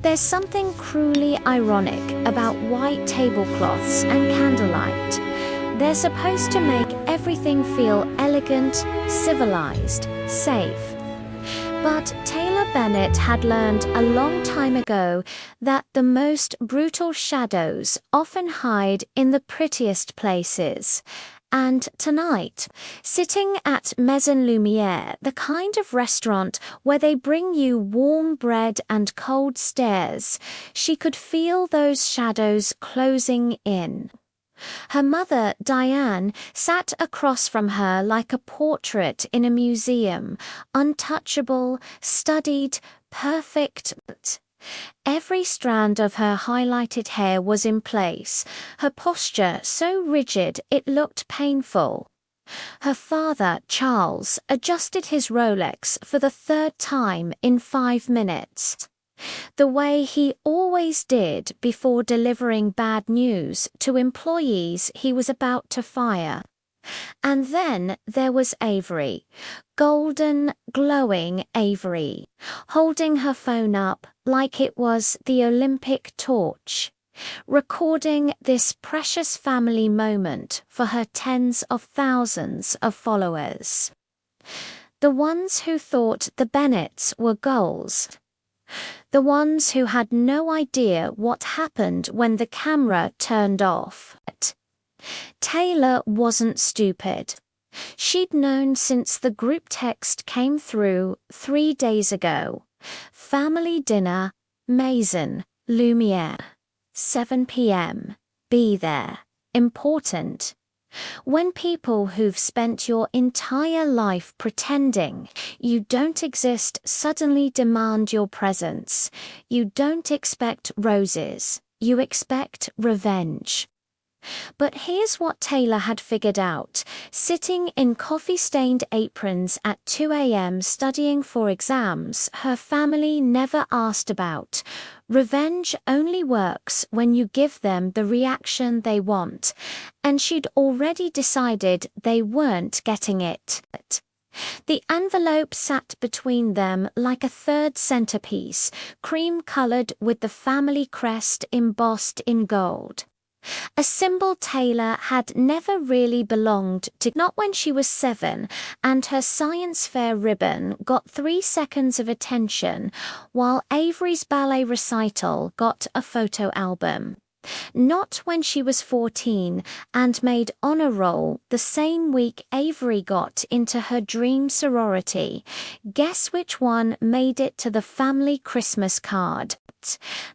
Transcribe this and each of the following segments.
There's something cruelly ironic about white tablecloths and candlelight. They're supposed to make everything feel elegant, civilized, safe. But Taylor Bennett had learned a long time ago that the most brutal shadows often hide in the prettiest places. And tonight, sitting at Maison Lumière, the kind of restaurant where they bring you warm bread and cold stares, she could feel those shadows closing in. Her mother, Diane, sat across from her like a portrait in a museum, untouchable, studied, perfect. Every strand of her highlighted hair was in place, her posture so rigid it looked painful. Her father, Charles, adjusted his Rolex for the third time in 5 minutes. The way he always did before delivering bad news to employees he was about to fire. And then there was Avery, golden, glowing Avery, holding her phone up like it was the Olympic torch, recording this precious family moment for her tens of thousands of followers. The ones who thought the Bennetts were goals. The ones who had no idea what happened when the camera turned off. Taylor wasn't stupid. She'd known since the group text came through 3 days ago. Family dinner, Maison, Lumière. 7 p.m. Be there. Important. When people who've spent your entire life pretending you don't exist suddenly demand your presence, you don't expect roses, you expect revenge. But here's what Taylor had figured out, sitting in coffee-stained aprons at 2 a.m. studying for exams her family never asked about. Revenge only works when you give them the reaction they want, and she'd already decided they weren't getting it. The envelope sat between them like a third centerpiece, cream-colored with the family crest embossed in gold. A symbol Taylor had never really belonged to, not when she was 7 and her science fair ribbon got 3 seconds of attention, while Avery's ballet recital got a photo album. Not when she was 14 and made honor roll the same week Avery got into her dream sorority. Guess which one made it to the family Christmas card?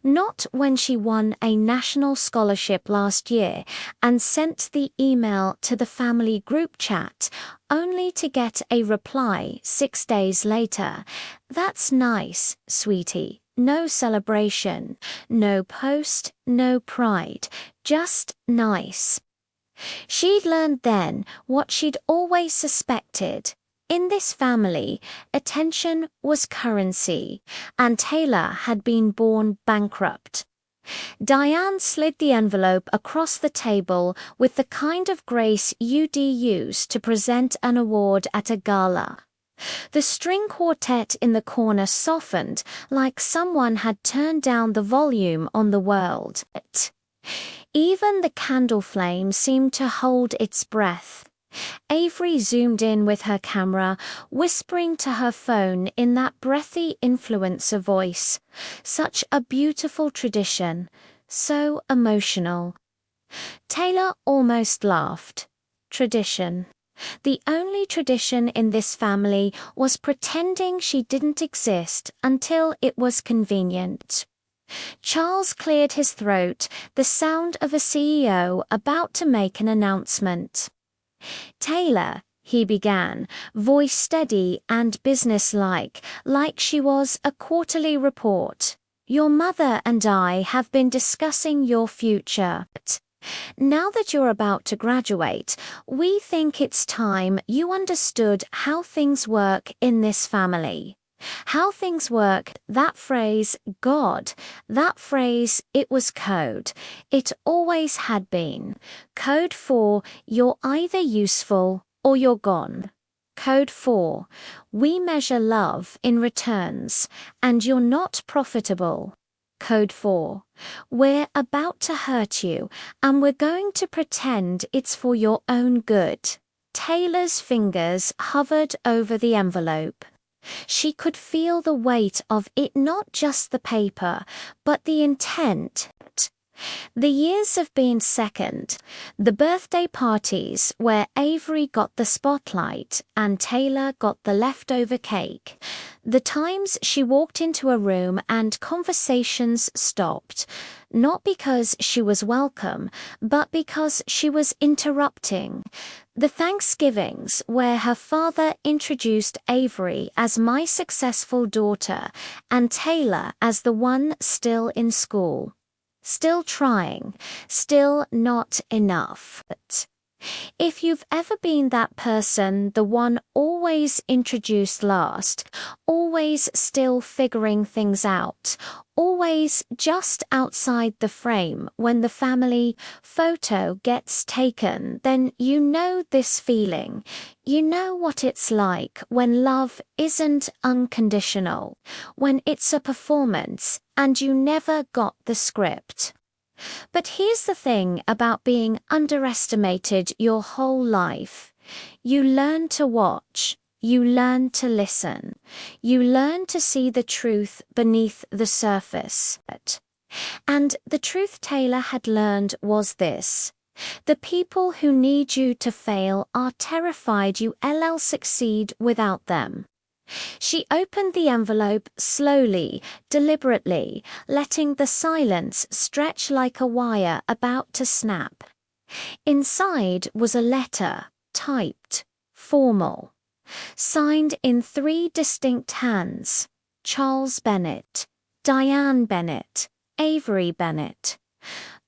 Not when she won a national scholarship last year and sent the email to the family group chat, only to get a reply 6 days later. That's nice, sweetie. No celebration, no post, no pride, just nice. She'd learned then what she'd always suspected. In this family, attention was currency, and Taylor had been born bankrupt. Diane slid the envelope across the table with the kind of grace you'd use to present an award at a gala. The string quartet in the corner softened like someone had turned down the volume on the world. Even the candle flame seemed to hold its breath. Avery zoomed in with her camera, whispering to her phone in that breathy influencer voice. Such a beautiful tradition, so emotional. Taylor almost laughed. Tradition. The only tradition in this family was pretending she didn't exist until it was convenient. Charles cleared his throat, the sound of a CEO about to make an announcement. Taylor, he began, voice steady and businesslike, like she was a quarterly report. Your mother and I have been discussing your future. Now that you're about to graduate, we think it's time you understood how things work in this family. How things work, that phrase, God, that phrase, it was code. It always had been. Code for, you're either useful or you're gone. Code 4, we measure love in returns, and you're not profitable. Code 4. We're about to hurt you, and we're going to pretend it's for your own good. Taylor's fingers hovered over the envelope. She could feel the weight of it, not just the paper, but the intent. The years of being second, the birthday parties where Avery got the spotlight and Taylor got the leftover cake, the times she walked into a room and conversations stopped, not because she was welcome, but because she was interrupting. The Thanksgivings where her father introduced Avery as my successful daughter and Taylor as the one still in school. Still trying, still not enough. If you've ever been that person, the one always introduced last, always still figuring things out, always just outside the frame when the family photo gets taken, then you know this feeling. You know what it's like when love isn't unconditional, when it's a performance and you never got the script. But here's the thing about being underestimated your whole life. You learn to watch. You learn to listen. You learn to see the truth beneath the surface. And the truth Taylor had learned was this. The people who need you to fail are terrified you'll succeed without them. She opened the envelope slowly, deliberately, letting the silence stretch like a wire about to snap. Inside was a letter, typed, formal, signed in 3 distinct hands: Charles Bennett, Diane Bennett, Avery Bennett.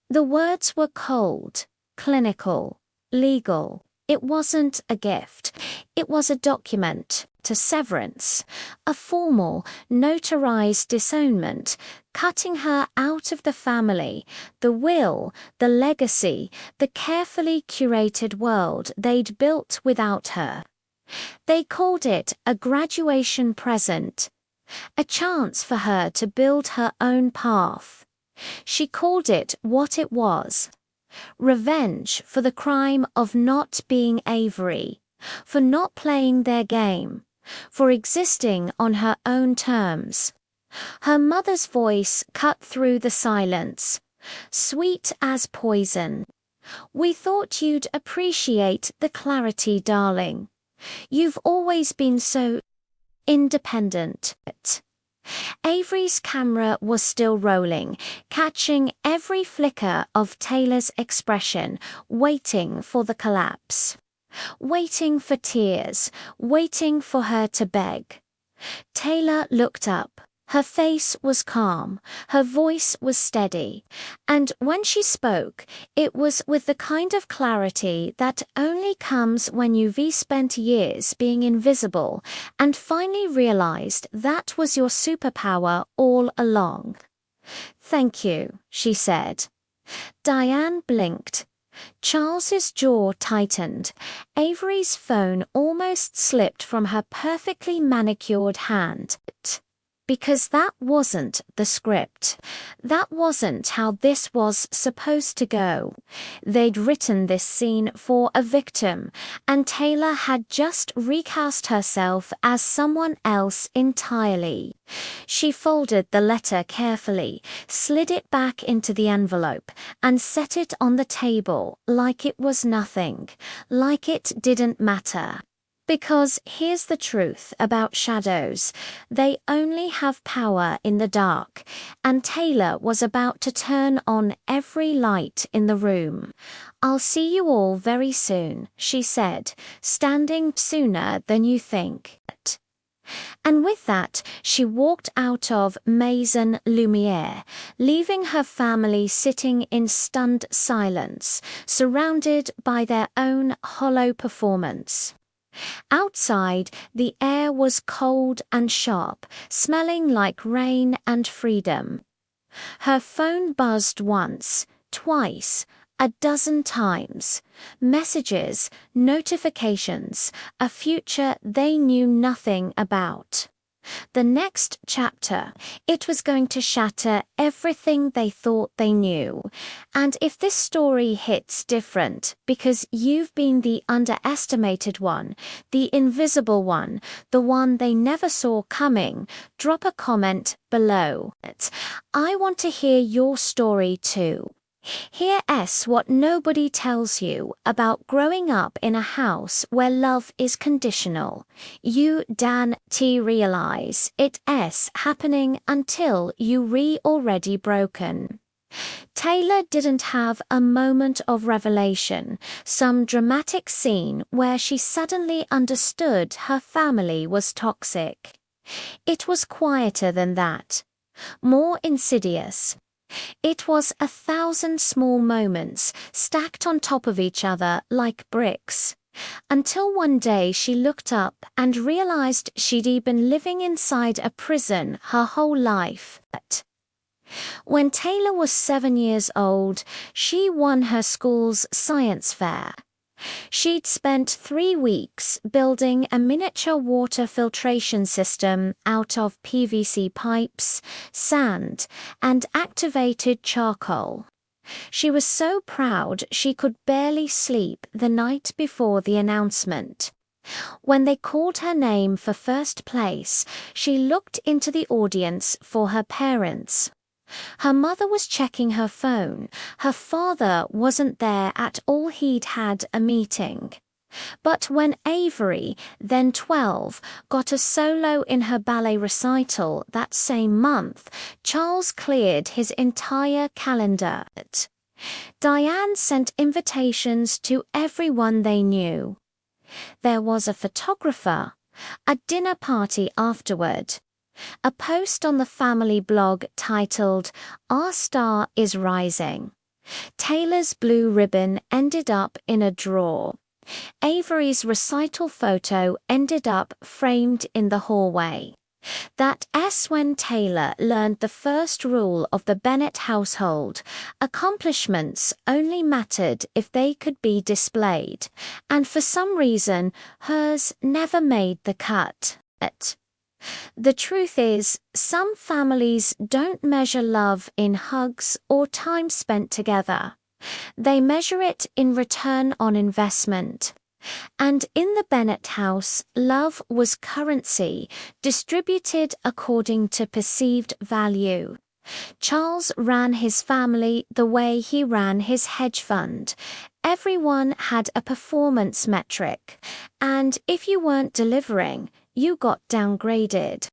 The words were cold, clinical, legal. It wasn't a gift. It was a document to severance, a formal, notarized disownment, cutting her out of the family, the will, the legacy, the carefully curated world they'd built without her. They called it a graduation present, a chance for her to build her own path. She called it what it was: revenge for the crime of not being Avery, for not playing their game, for existing on her own terms. Her mother's voice cut through the silence, sweet as poison. "We thought you'd appreciate the clarity, darling. You've always been so independent." Avery's camera was still rolling, catching every flicker of Taylor's expression, waiting for the collapse. Waiting for tears, waiting for her to beg. Taylor looked up. Her face was calm, her voice was steady, and when she spoke, it was with the kind of clarity that only comes when you've spent years being invisible and finally realized that was your superpower all along. "Thank you," she said. Diane blinked. Charles's jaw tightened. Avery's phone almost slipped from her perfectly manicured hand. Because that wasn't the script. That wasn't how this was supposed to go. They'd written this scene for a victim, and Taylor had just recast herself as someone else entirely. She folded the letter carefully, slid it back into the envelope, and set it on the table like it was nothing, like it didn't matter. Because here's the truth about shadows: they only have power in the dark, and Taylor was about to turn on every light in the room. "I'll see you all very soon," she said, standing sooner than you think. And with that, she walked out of Maison Lumiere, leaving her family sitting in stunned silence, surrounded by their own hollow performance. Outside, the air was cold and sharp, smelling like rain and freedom. Her phone buzzed once, twice, a dozen times. Messages, notifications, a future they knew nothing about. The next chapter, it was going to shatter everything they thought they knew. And if this story hits different because you've been the underestimated one, the invisible one, the one they never saw coming, drop a comment below. I want to hear your story too. Hear what nobody tells you about growing up in a house where love is conditional. You Dan T realize it's happening until you already broken. Taylor didn't have a moment of revelation, some dramatic scene where she suddenly understood her family was toxic. It was quieter than that, more insidious. It was 1,000 small moments stacked on top of each other like bricks. Until one day she looked up and realized she'd been living inside a prison her whole life. When Taylor was 7 years old, she won her school's science fair. She'd spent 3 weeks building a miniature water filtration system out of PVC pipes, sand, and activated charcoal. She was so proud she could barely sleep the night before the announcement. When they called her name for first place, she looked into the audience for her parents. Her mother was checking her phone. Her father wasn't there at all. He'd had a meeting. But when Avery, then 12, got a solo in her ballet recital that same month, Charles cleared his entire calendar. Diane sent invitations to everyone they knew. There was a photographer, a dinner party afterward, a post on the family blog titled, "Our Star is Rising." Taylor's blue ribbon ended up in a drawer. Avery's recital photo ended up framed in the hallway. That's when Taylor learned the first rule of the Bennett household. Accomplishments only mattered if they could be displayed, and for some reason, hers never made the cut. The truth is, some families don't measure love in hugs or time spent together. They measure it in return on investment. And in the Bennett house, love was currency, distributed according to perceived value. Charles ran his family the way he ran his hedge fund. Everyone had a performance metric, and if you weren't delivering, you got downgraded.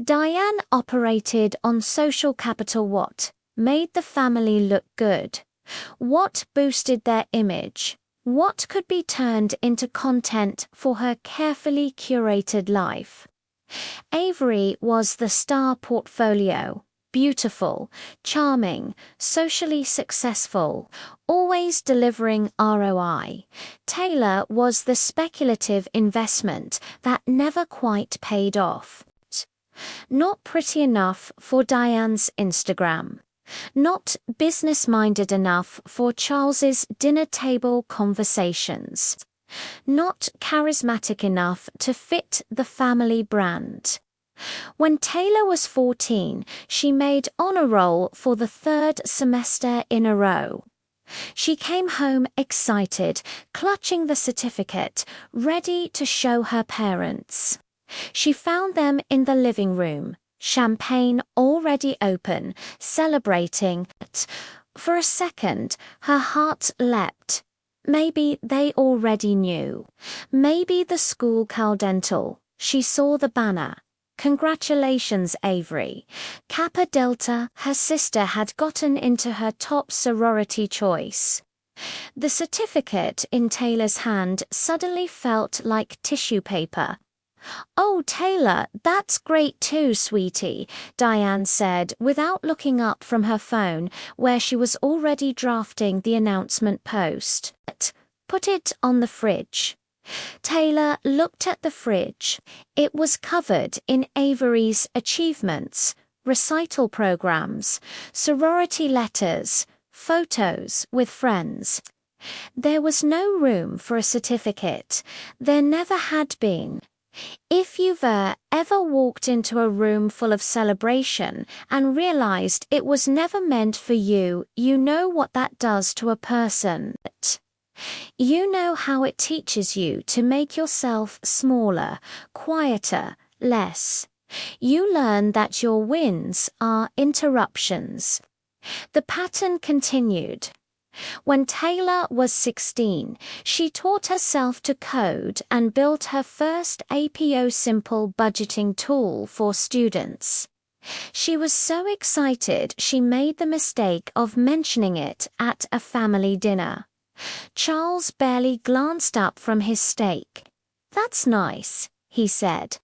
Diane operated on social capital. What made the family look good? What boosted their image? What could be turned into content for her carefully curated life? Avery was the star portfolio. Beautiful, charming, socially successful, always delivering ROI. Taylor was the speculative investment that never quite paid off. Not pretty enough for Diane's Instagram. Not business-minded enough for Charles's dinner table conversations. Not charismatic enough to fit the family brand. When Taylor was 14, she made honor roll for the 3rd semester in a row. She came home excited, clutching the certificate, ready to show her parents. She found them in the living room, champagne already open, celebrating. For a second, her heart leapt. Maybe they already knew. Maybe the school Caldental. She saw the banner. Congratulations, Avery. Kappa Delta, her sister had gotten into her top sorority choice. The certificate in Taylor's hand suddenly felt like tissue paper. "Oh, Taylor, that's great too, sweetie," Diane said without looking up from her phone, where she was already drafting the announcement post. "Put it on the fridge." Taylor looked at the fridge. It was covered in Avery's achievements, recital programs, sorority letters, photos with friends. There was no room for a certificate. There never had been. If you've ever walked into a room full of celebration and realized it was never meant for you, you know what that does to a person. You know how it teaches you to make yourself smaller, quieter, less. You learn that your wins are interruptions. The pattern continued. When Taylor was 16, she taught herself to code and built her first APO simple budgeting tool for students. She was so excited she made the mistake of mentioning it at a family dinner. Charles barely glanced up from his steak. "That's nice," he said.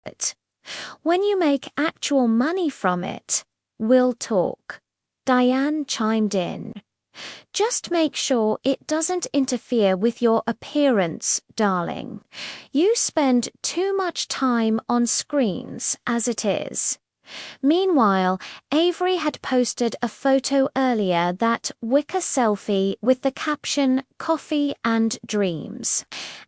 "When you make actual money from it, we'll talk." Diane chimed in. "Just make sure it doesn't interfere with your appearance, darling. You spend too much time on screens as it is." Meanwhile, Avery had posted a photo earlier, that wicker selfie with the caption "Coffee and Dreams,"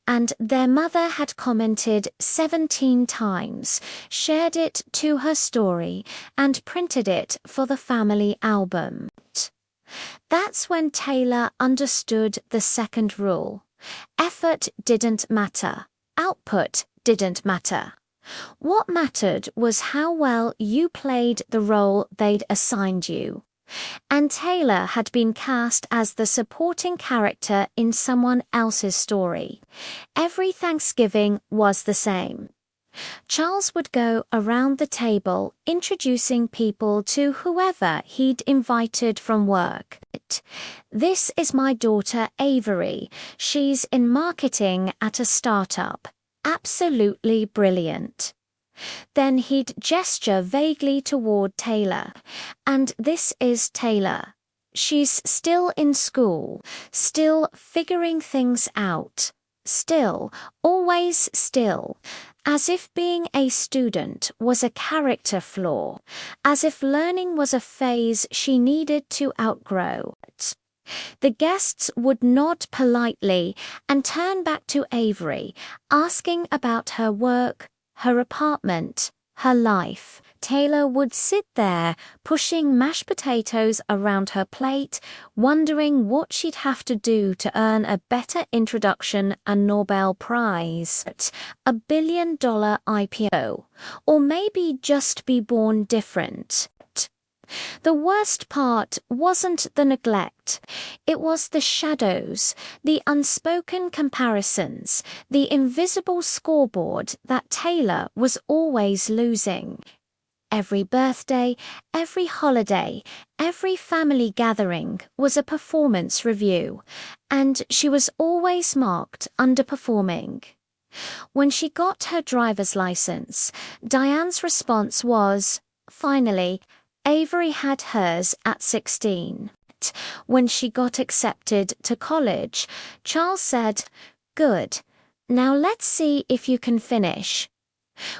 and their mother had commented 17 times, shared it to her story, and printed it for the family album. That's when Taylor understood the second rule. Effort didn't matter. Output didn't matter. What mattered was how well you played the role they'd assigned you. And Taylor had been cast as the supporting character in someone else's story. Every Thanksgiving was the same. Charles would go around the table introducing people to whoever he'd invited from work. "This is my daughter Avery. She's in marketing at a startup. Absolutely brilliant." Then he'd gesture vaguely toward Taylor. "And this is Taylor. She's still in school, still figuring things out. Still, always still. As if being a student was a character flaw, as if learning was a phase she needed to outgrow." The guests would nod politely and turn back to Avery, asking about her work, her apartment, her life. Taylor would sit there, pushing mashed potatoes around her plate, wondering what she'd have to do to earn a better introduction and Nobel Prize, a billion-dollar IPO, or maybe just be born different. The worst part wasn't the neglect. It was the shadows, the unspoken comparisons, the invisible scoreboard that Taylor was always losing. Every birthday, every holiday, every family gathering was a performance review, and she was always marked underperforming. When she got her driver's license, Diane's response was, "Finally." Avery had hers at 16. When she got accepted to college, Charles said, "Good. Now let's see if you can finish."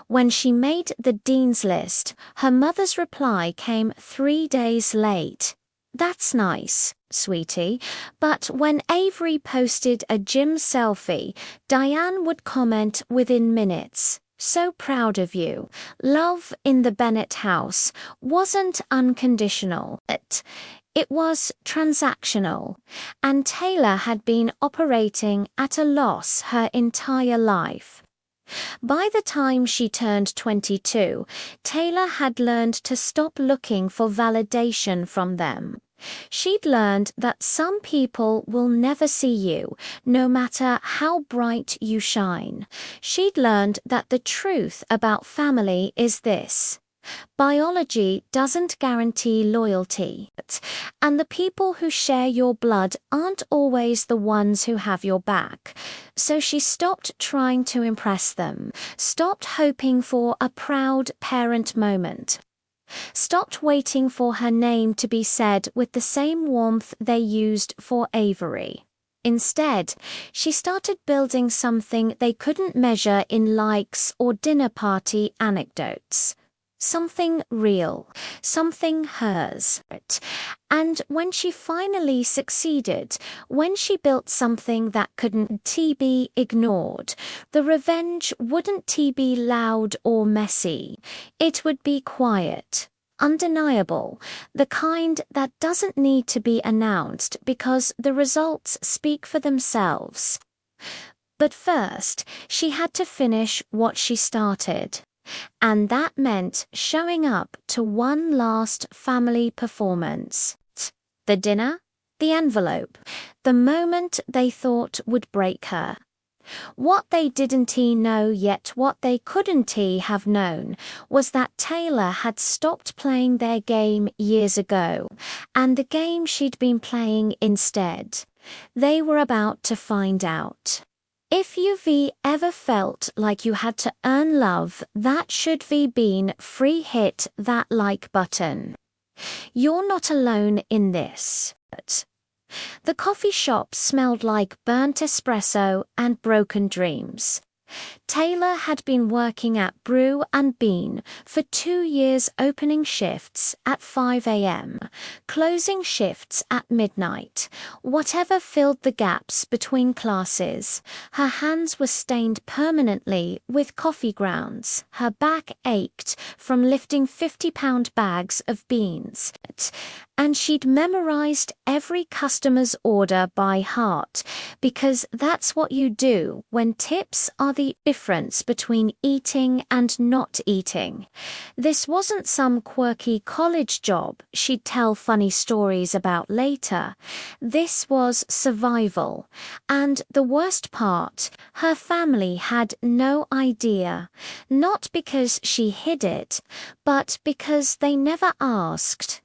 When she made the dean's list, her mother's reply came 3 days late. "That's nice, sweetie." But when Avery posted a gym selfie, Diane would comment within minutes, "So proud of you. Love in the Bennett house wasn't unconditional. It was transactional." And Taylor had been operating at a loss her entire life. By the time she turned 22, Taylor had learned to stop looking for validation from them. She'd learned that some people will never see you, no matter how bright you shine. She'd learned that the truth about family is this: biology doesn't guarantee loyalty, and the people who share your blood aren't always the ones who have your back. So she stopped trying to impress them, stopped hoping for a proud parent moment, stopped waiting for her name to be said with the same warmth they used for Avery. Instead, she started building something they couldn't measure in likes or dinner party anecdotes. something real, something hers. And when she finally succeeded, when she built something that couldn't be ignored, the revenge wouldn't be loud or messy. It would be quiet, undeniable, the kind that doesn't need to be announced because the results speak for themselves. But first, she had to finish what she started. And that meant showing up to one last family performance. The dinner, the envelope, the moment they thought would break her. What they didn't know, yet what they couldn't have known, was that Taylor had stopped playing their game years ago, and the game she'd been playing instead. They were about to find out. If you've ever felt like you had to earn love, that should been free. Hit that like button. You're not alone in this. The coffee shop smelled like burnt espresso and broken dreams. Taylor had been working at Brew and Bean for 2 years, opening shifts at 5 a.m., closing shifts at midnight. Whatever filled the gaps between classes, her hands were stained permanently with coffee grounds. Her back ached from lifting 50-pound bags of beans. And she'd memorized every customer's order by heart, because that's what you do when tips are the difference between eating and not eating. This wasn't some quirky college job she'd tell funny stories about later. This was survival. And the worst part, her family had no idea. Not because she hid it, but because they never asked.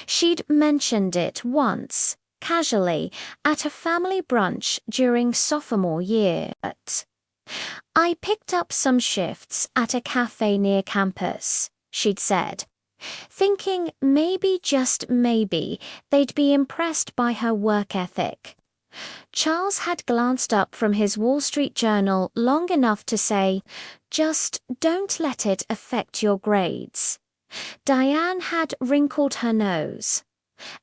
She'd mentioned it once, casually, at a family brunch during sophomore year. I picked up some shifts at a cafe near campus, she'd said, thinking maybe, just maybe, they'd be impressed by her work ethic. Charles had glanced up from his Wall Street Journal long enough to say, "Just don't let it affect your grades." Diane had wrinkled her nose.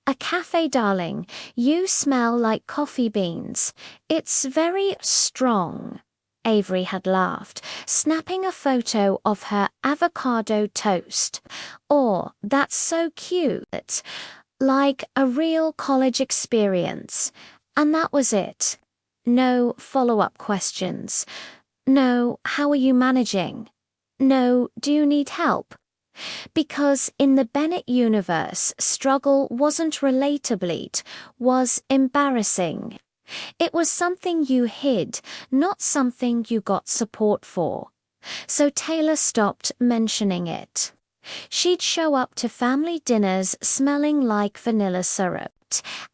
"A cafe, darling, you smell like coffee beans. It's very strong." Avery had laughed, snapping a photo of her avocado toast. "Oh, that's so cute. Like a real college experience." And that was it. No follow-up questions. No, "How are you managing?" No, "Do you need help?" Because in the Bennett universe, struggle wasn't relatable, it was embarrassing. It was something you hid, not something you got support for. So Taylor stopped mentioning it. She'd show up to family dinners smelling like vanilla syrup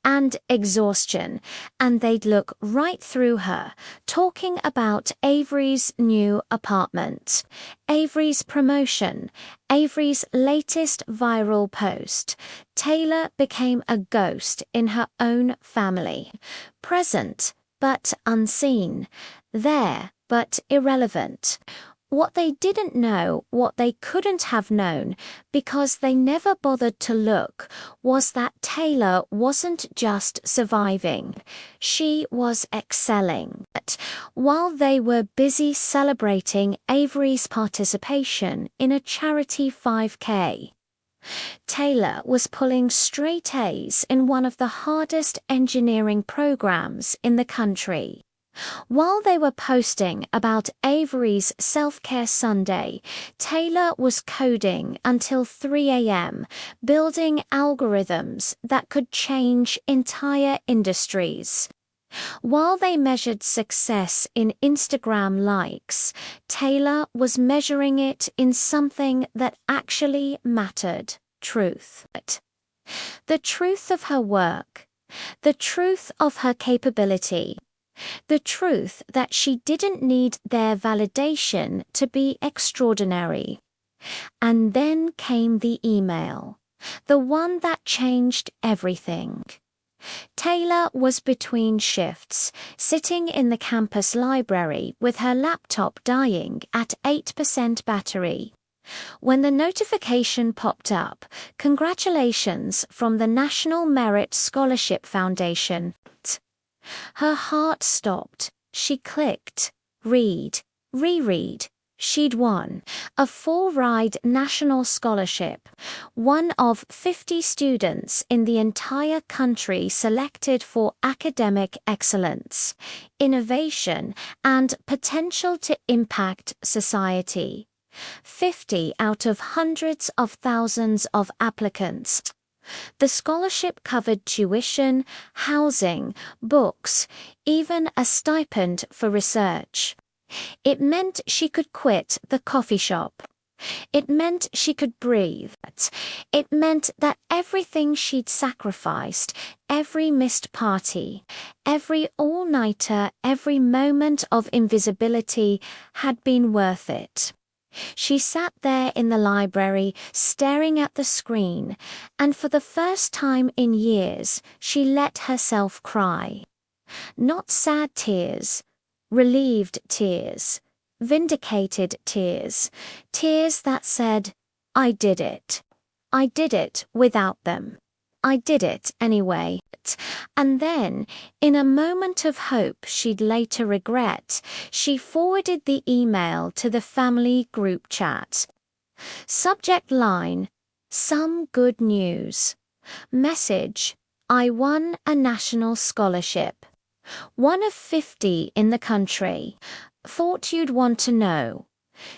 and exhaustion, and they'd look right through her, talking about Avery's new apartment, Avery's promotion, Avery's latest viral post. Taylor became a ghost in her own family, present but unseen, there but irrelevant. What they didn't know, what they couldn't have known, because they never bothered to look, was that Taylor wasn't just surviving. She was excelling. While they were busy celebrating Avery's participation in a charity 5K, Taylor was pulling straight A's in one of the hardest engineering programs in the country. While they were posting about Avery's self-care Sunday, Taylor was coding until 3 a.m., building algorithms that could change entire industries. While they measured success in Instagram likes, Taylor was measuring it in something that actually mattered: truth. The truth of her work, the truth of her capability, the truth that she didn't need their validation to be extraordinary. And then came the email, the one that changed everything. Taylor was between shifts, sitting in the campus library with her laptop dying at 8% battery. When the notification popped up, "Congratulations from the National Merit Scholarship Foundation," her heart stopped. She clicked. Read. Reread. She'd won a full-ride national scholarship, one of 50 students in the entire country selected for academic excellence, innovation, and potential to impact society. 50 out of hundreds of thousands of applicants. The scholarship covered tuition, housing, books, even a stipend for research. It meant she could quit the coffee shop. It meant she could breathe. It meant that everything she'd sacrificed, every missed party, every all-nighter, every moment of invisibility had been worth it. She sat there in the library, staring at the screen, and for the first time in years, she let herself cry. Not sad tears, relieved tears, vindicated tears, tears that said, "I did it. I did it without them. I did it anyway." And then, in a moment of hope she'd later regret, she forwarded the email to the family group chat. Subject line: "Some good news." Message: "I won a national scholarship. One of 50 in the country. Thought you'd want to know."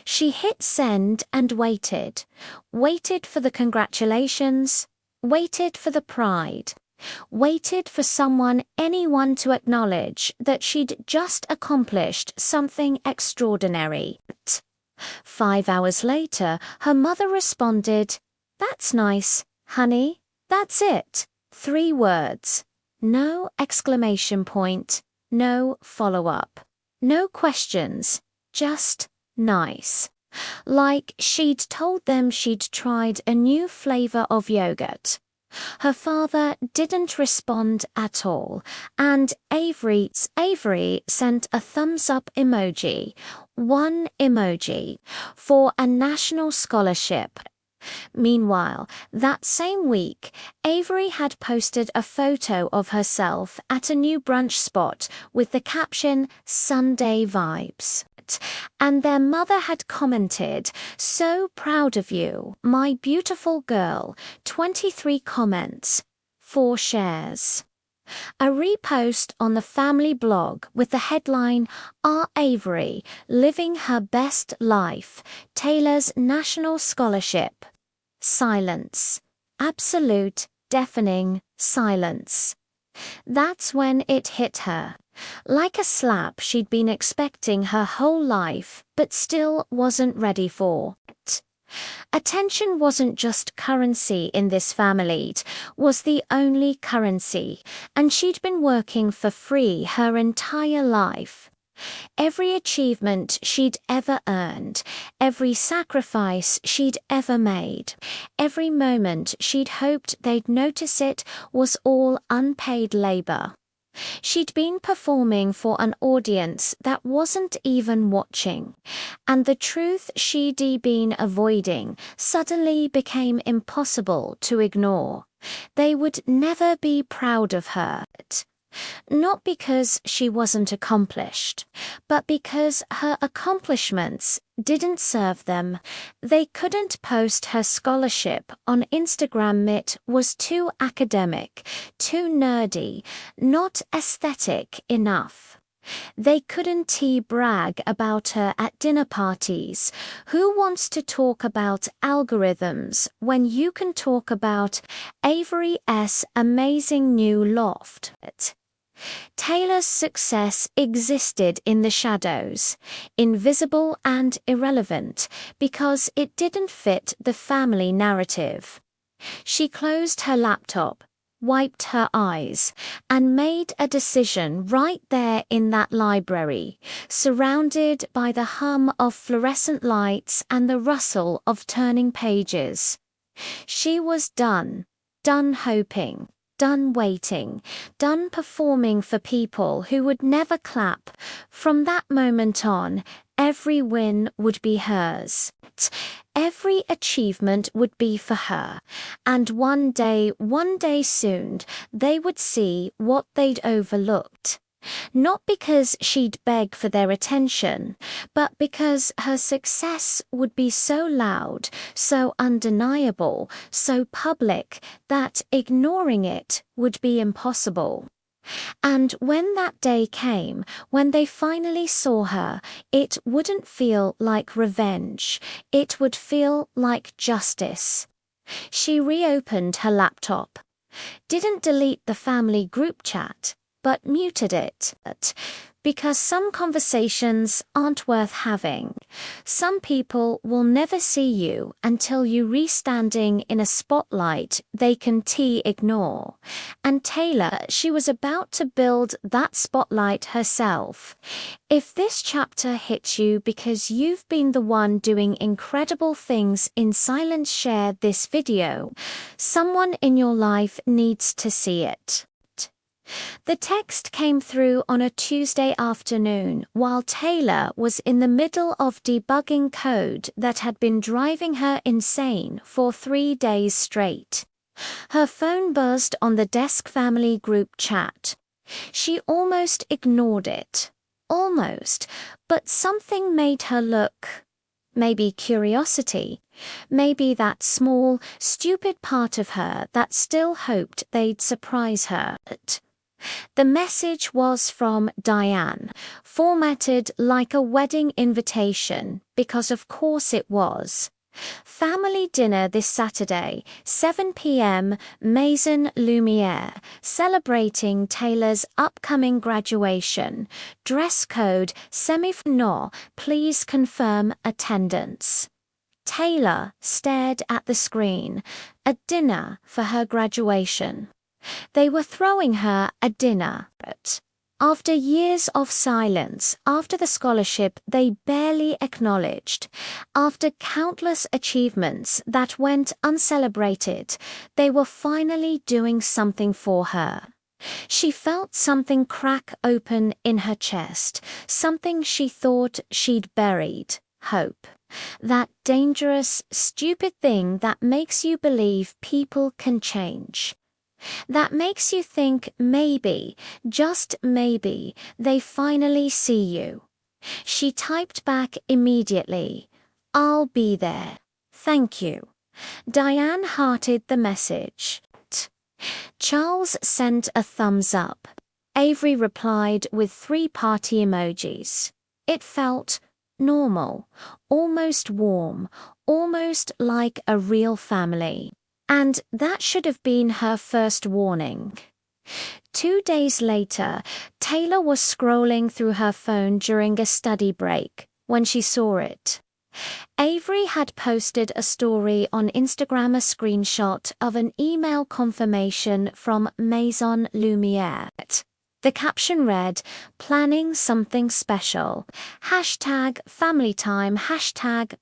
She hit send and waited. Waited for the congratulations. Waited for the pride. Waited for anyone to acknowledge that she'd just accomplished something extraordinary. 5 hours later, her mother responded, "That's nice, honey. That's it. 3 words. No exclamation point, no follow-up. No questions, just nice. Like she'd told them she'd tried a new flavor of yogurt. Her father didn't respond at all, and Avery sent a thumbs-up emoji, one emoji, for a national scholarship. Meanwhile, that same week, Avery had posted a photo of herself at a new brunch spot with the caption, "Sunday Vibes." And their mother had commented, "So proud of you, my beautiful girl." 23 comments, 4 shares. A repost on the family blog with the headline, "Our Avery, living her best life, Taylor's national scholarship." Silence. Absolute, deafening silence. That's when it hit her. Like a slap she'd been expecting her whole life, but still wasn't ready for. Attention wasn't just currency in this family, it was the only currency, and she'd been working for free her entire life. Every achievement she'd ever earned, every sacrifice she'd ever made, every moment she'd hoped they'd notice it was all unpaid labor. She'd been performing for an audience that wasn't even watching, and the truth she'd been avoiding suddenly became impossible to ignore. They would never be proud of her. Not because she wasn't accomplished, but because her accomplishments didn't serve them. They couldn't post her scholarship on Instagram. It was too academic, too nerdy, not aesthetic enough. They couldn't brag about her at dinner parties. Who wants to talk about algorithms when you can talk about Avery's amazing new loft? Taylor's success existed in the shadows, invisible and irrelevant, because it didn't fit the family narrative. She closed her laptop, wiped her eyes, and made a decision right there in that library, surrounded by the hum of fluorescent lights and the rustle of turning pages. She was done hoping, done waiting, done performing for people who would never clap. From that moment on, every win would be hers. every achievement would be for her, and one day soon, they would see what they'd overlooked. Not because she'd beg for their attention, but because her success would be so loud, so undeniable, so public, that ignoring it would be impossible. And when that day came, when they finally saw her, it wouldn't feel like revenge. It would feel like justice. She reopened her laptop. Didn't delete the family group chat, but muted it. Because some conversations aren't worth having. Some people will never see you until you re-standing in a spotlight they can ignore. And Taylor, she was about to build that spotlight herself. If this chapter hits you because you've been the one doing incredible things in silence, share this video. Someone in your life needs to see it. The text came through on a Tuesday afternoon while Taylor was in the middle of debugging code that had been driving her insane for 3 days straight. Her phone buzzed on the desk family group chat. She almost ignored it. Almost, but something made her look. Maybe curiosity. Maybe that small, stupid part of her that still hoped they'd surprise her. The message was from Diane, formatted like a wedding invitation, because of course it was. Family dinner this Saturday, 7 p.m., Maison Lumiere, celebrating Taylor's upcoming graduation. Dress code, semi-no, please confirm attendance. Taylor stared at the screen. A dinner for her graduation. They were throwing her a dinner. After years of silence, after the scholarship they barely acknowledged, after countless achievements that went uncelebrated, they were finally doing something for her. She felt something crack open in her chest, something she thought she'd buried. Hope. That dangerous, stupid thing that makes you believe people can change. That makes you think maybe, just maybe, they finally see you. She typed back immediately, "I'll be there. Thank you." Diane hearted the message. Charles sent a thumbs up. Avery replied with 3 party emojis. It felt normal, almost warm, almost like a real family. And that should have been her first warning. 2 days later, Taylor was scrolling through her phone during a study break when she saw it. Avery had posted a story on Instagram, a screenshot of an email confirmation from Maison Lumiere. The caption read, "Planning something special. #family time,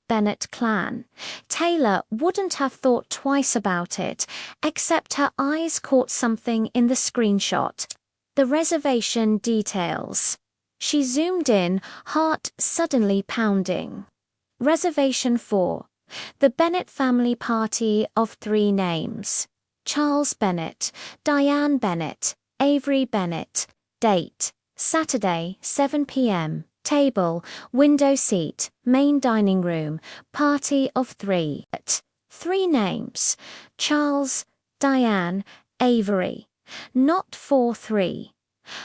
#Bennett clan." Taylor wouldn't have thought twice about it, except her eyes caught something in the screenshot. The reservation details. She zoomed in, heart suddenly pounding. Reservation 4. The Bennett family party of 3 names. Charles Bennett, Diane Bennett, Avery Bennett. Date, Saturday, 7 p.m. Table, window seat, main dining room, party of 3. 3 names, Charles, Diane, Avery. Not 4-3.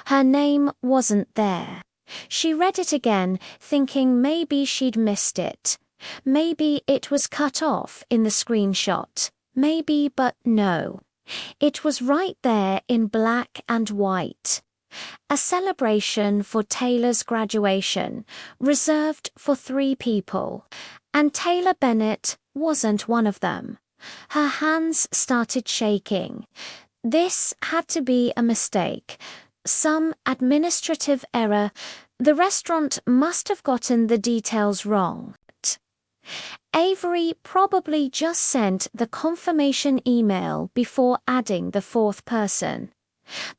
Her name wasn't there. She read it again, thinking maybe she'd missed it. Maybe it was cut off in the screenshot. Maybe, but no. It was right there in black and white. A celebration for Taylor's graduation, reserved for 3 people. And Taylor Bennett wasn't one of them. Her hands started shaking. This had to be a mistake. Some administrative error. The restaurant must have gotten the details wrong. Avery probably just sent the confirmation email before adding the 4th person.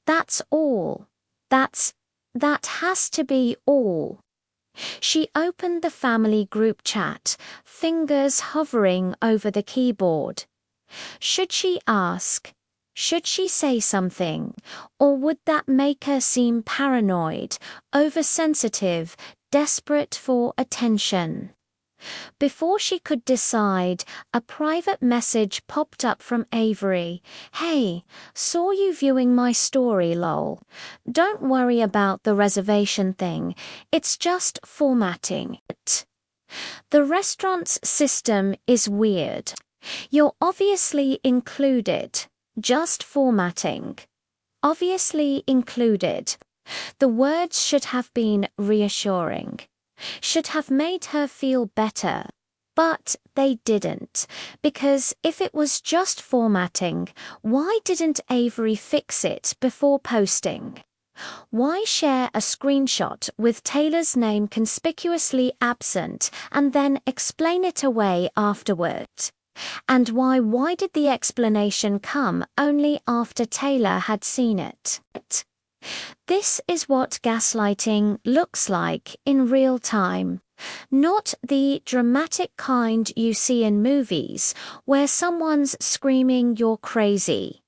That's all. That has to be all. She opened the family group chat, fingers hovering over the keyboard. Should she ask? Should she say something? Or would that make her seem paranoid, oversensitive, desperate for attention? Before she could decide, a private message popped up from Avery. "Hey, saw you viewing my story, lol. Don't worry about the reservation thing, it's just formatting." The restaurant's system is weird. You're obviously included, just formatting. Obviously included. The words should have been reassuring. Should have made her feel better. But they didn't, because if it was just formatting, why didn't Avery fix it before posting? Why share a screenshot with Taylor's name conspicuously absent and then explain it away afterward? And why did the explanation come only after Taylor had seen it? This is what gaslighting looks like in real time. Not the dramatic kind you see in movies, where someone's screaming you're crazy.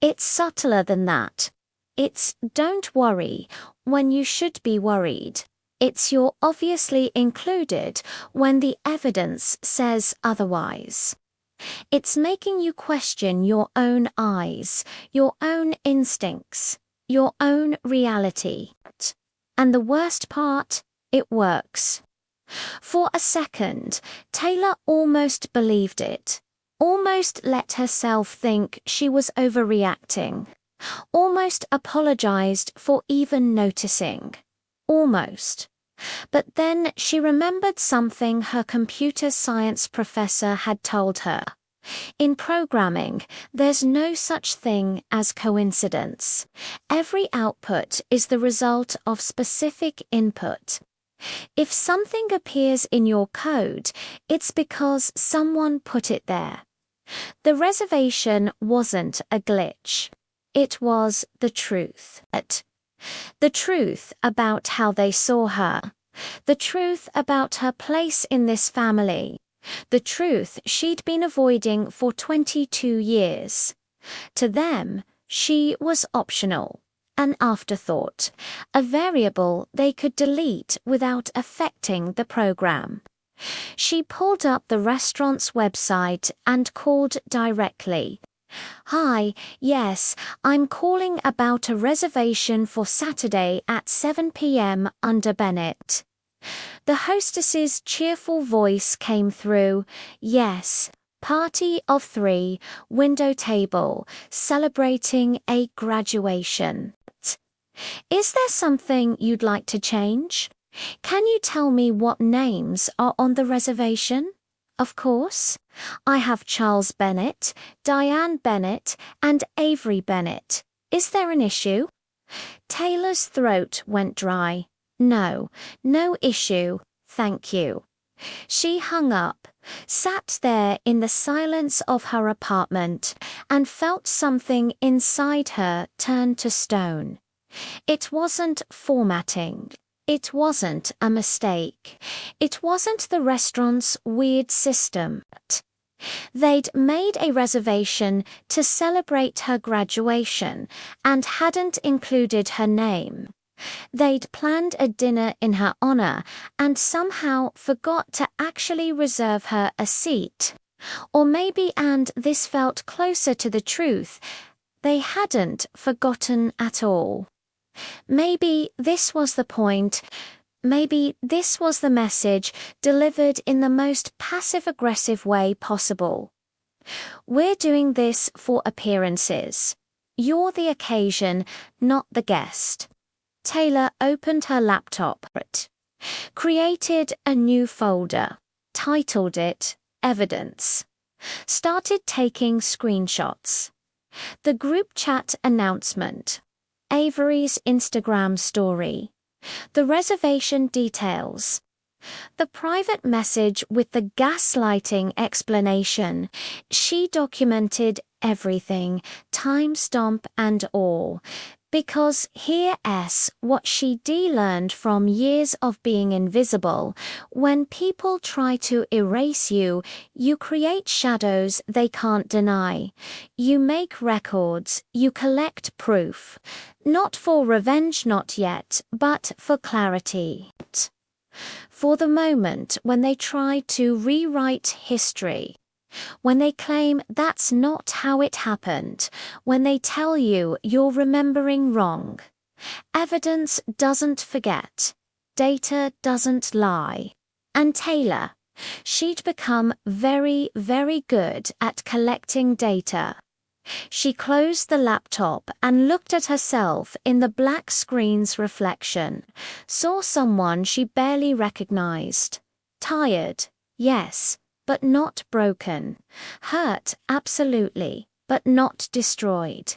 It's subtler than that. It's "don't worry" when you should be worried. It's "you're obviously included" when the evidence says otherwise. It's making you question your own eyes, your own instincts, your own reality. And the worst part, it works. For a second, Taylor almost believed it, almost let herself think she was overreacting, almost apologized for even noticing. Almost. But then she remembered something her computer science professor had told her. In programming, there's no such thing as coincidence. Every output is the result of specific input. If something appears in your code, it's because someone put it there. The reservation wasn't a glitch. It was the truth. The truth about how they saw her. The truth about her place in this family. The truth she'd been avoiding for 22 years. To them, she was optional, an afterthought, a variable they could delete without affecting the program. She pulled up the restaurant's website and called directly. "Hi, yes, I'm calling about a reservation for Saturday at 7 p.m. under Bennett." The hostess's cheerful voice came through. "Yes, party of 3, window table, celebrating a graduation. Is there something you'd like to change? Can you tell me what names are on the reservation?" "Of course. I have Charles Bennett, Diane Bennett, and Avery Bennett. Is there an issue?" Taylor's throat went dry. No issue, thank you." She hung up, sat there in the silence of her apartment, and felt something inside her turn to stone. It wasn't formatting. It wasn't a mistake. It wasn't the restaurant's weird system. They'd made a reservation to celebrate her graduation and hadn't included her name. They'd planned a dinner in her honor and somehow forgot to actually reserve her a seat. Or maybe, and this felt closer to the truth, they hadn't forgotten at all. Maybe this was the point. Maybe this was the message delivered in the most passive-aggressive way possible. "We're doing this for appearances. You're the occasion, not the guest." Taylor opened her laptop, created a new folder, titled it Evidence, started taking screenshots. The group chat announcement, Avery's Instagram story, the reservation details, the private message with the gaslighting explanation. She documented everything, timestamp and all. Because here's what she learned from years of being invisible. When people try to erase you, you create shadows they can't deny. You make records, you collect proof. Not for revenge, not yet, but for clarity. For the moment when they try to rewrite history. When they claim that's not how it happened, when they tell you you're remembering wrong. Evidence doesn't forget. Data doesn't lie. And Taylor, she'd become very, very good at collecting data. She closed the laptop and looked at herself in the black screen's reflection, saw someone she barely recognized. Tired, yes, but not broken. Hurt, absolutely, but not destroyed.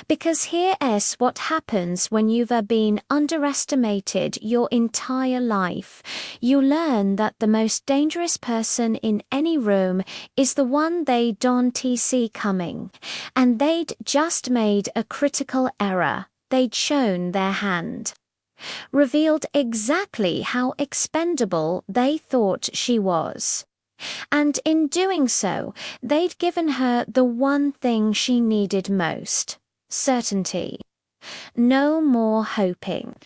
Because here's what happens when you've been underestimated your entire life. You learn that the most dangerous person in any room is the one they don't see coming. And they'd just made a critical error. They'd shown their hand. Revealed exactly how expendable they thought she was. And in doing so, they'd given her the one thing she needed most: certainty. No more hoping.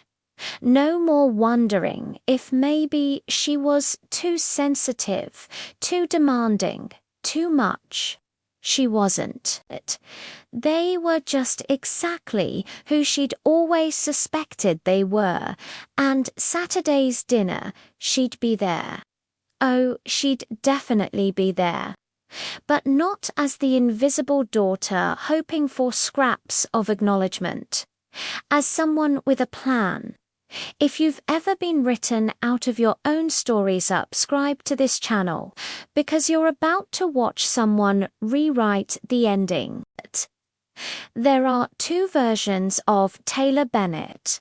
No more wondering if maybe she was too sensitive, too demanding, too much. She wasn't. They were just exactly who she'd always suspected they were, and Saturday's dinner, she'd be there. Oh, she'd definitely be there. But not as the invisible daughter hoping for scraps of acknowledgement. As someone with a plan. If you've ever been written out of your own stories, subscribe to this channel, because you're about to watch someone rewrite the ending. There are two versions of Taylor Bennett.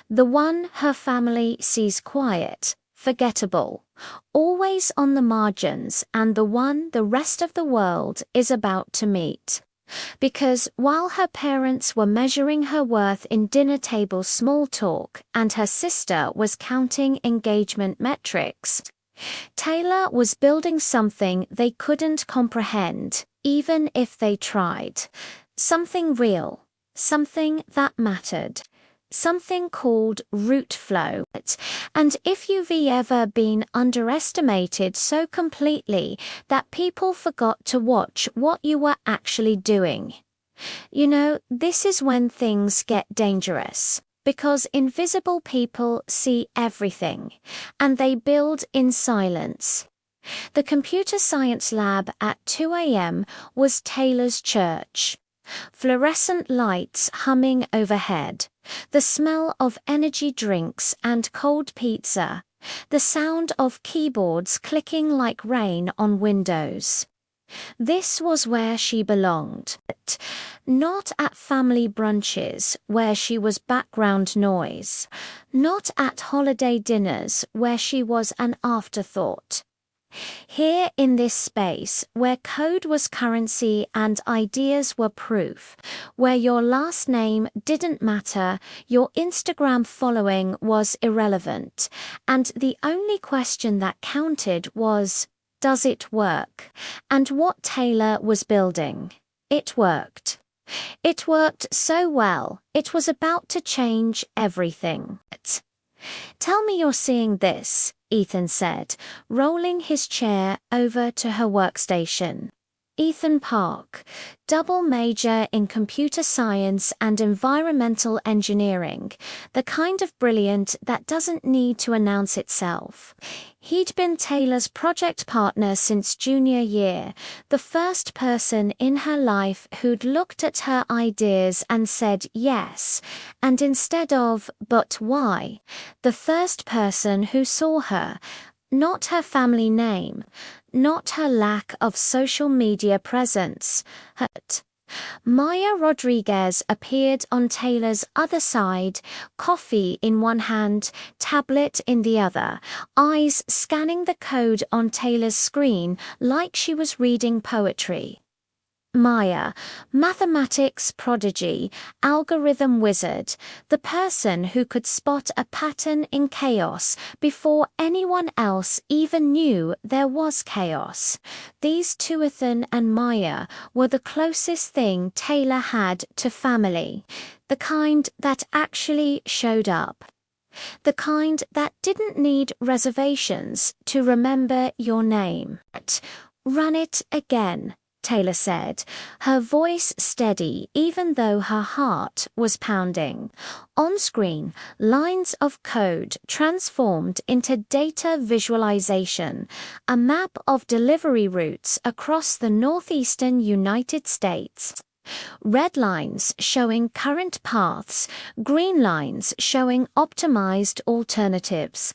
The one her family sees quiet, forgettable, always on the margins, and the one the rest of the world is about to meet. Because while her parents were measuring her worth in dinner table small talk and her sister was counting engagement metrics, Taylor was building something they couldn't comprehend, even if they tried. Something real, something that mattered. Something called root flow. And if you've ever been underestimated so completely that people forgot to watch what you were actually doing, you know, this is when things get dangerous. Because invisible people see everything, and they build in silence. The computer science lab at 2 a.m. was Taylor's church. Fluorescent lights humming overhead, the smell of energy drinks and cold pizza, the sound of keyboards clicking like rain on windows. This was where she belonged. Not at family brunches, where she was background noise. Not at holiday dinners, where she was an afterthought. Here in this space, where code was currency and ideas were proof, where your last name didn't matter, your Instagram following was irrelevant, and the only question that counted was, does it work? And what Taylor was building. It worked. It worked so well, it was about to change everything. Tell me you're seeing this, Ethan said, rolling his chair over to her workstation. Ethan Park, double major in computer science and environmental engineering, the kind of brilliant that doesn't need to announce itself. He'd been Taylor's project partner since junior year, the first person in her life who'd looked at her ideas and said yes, and instead of, but why, the first person who saw her, not her family name, not her lack of social media presence. Maya Rodriguez appeared on Taylor's other side, coffee in one hand, tablet in the other, eyes scanning the code on Taylor's screen like she was reading poetry. Maya, mathematics prodigy, algorithm wizard, the person who could spot a pattern in chaos before anyone else even knew there was chaos. These two, Ethan and Maya, were the closest thing Taylor had to family, the kind that actually showed up. The kind that didn't need reservations to remember your name. "Run it again," Taylor said, her voice steady even though her heart was pounding. On screen, lines of code transformed into data visualization, a map of delivery routes across the northeastern United States. Red lines showing current paths, green lines showing optimized alternatives.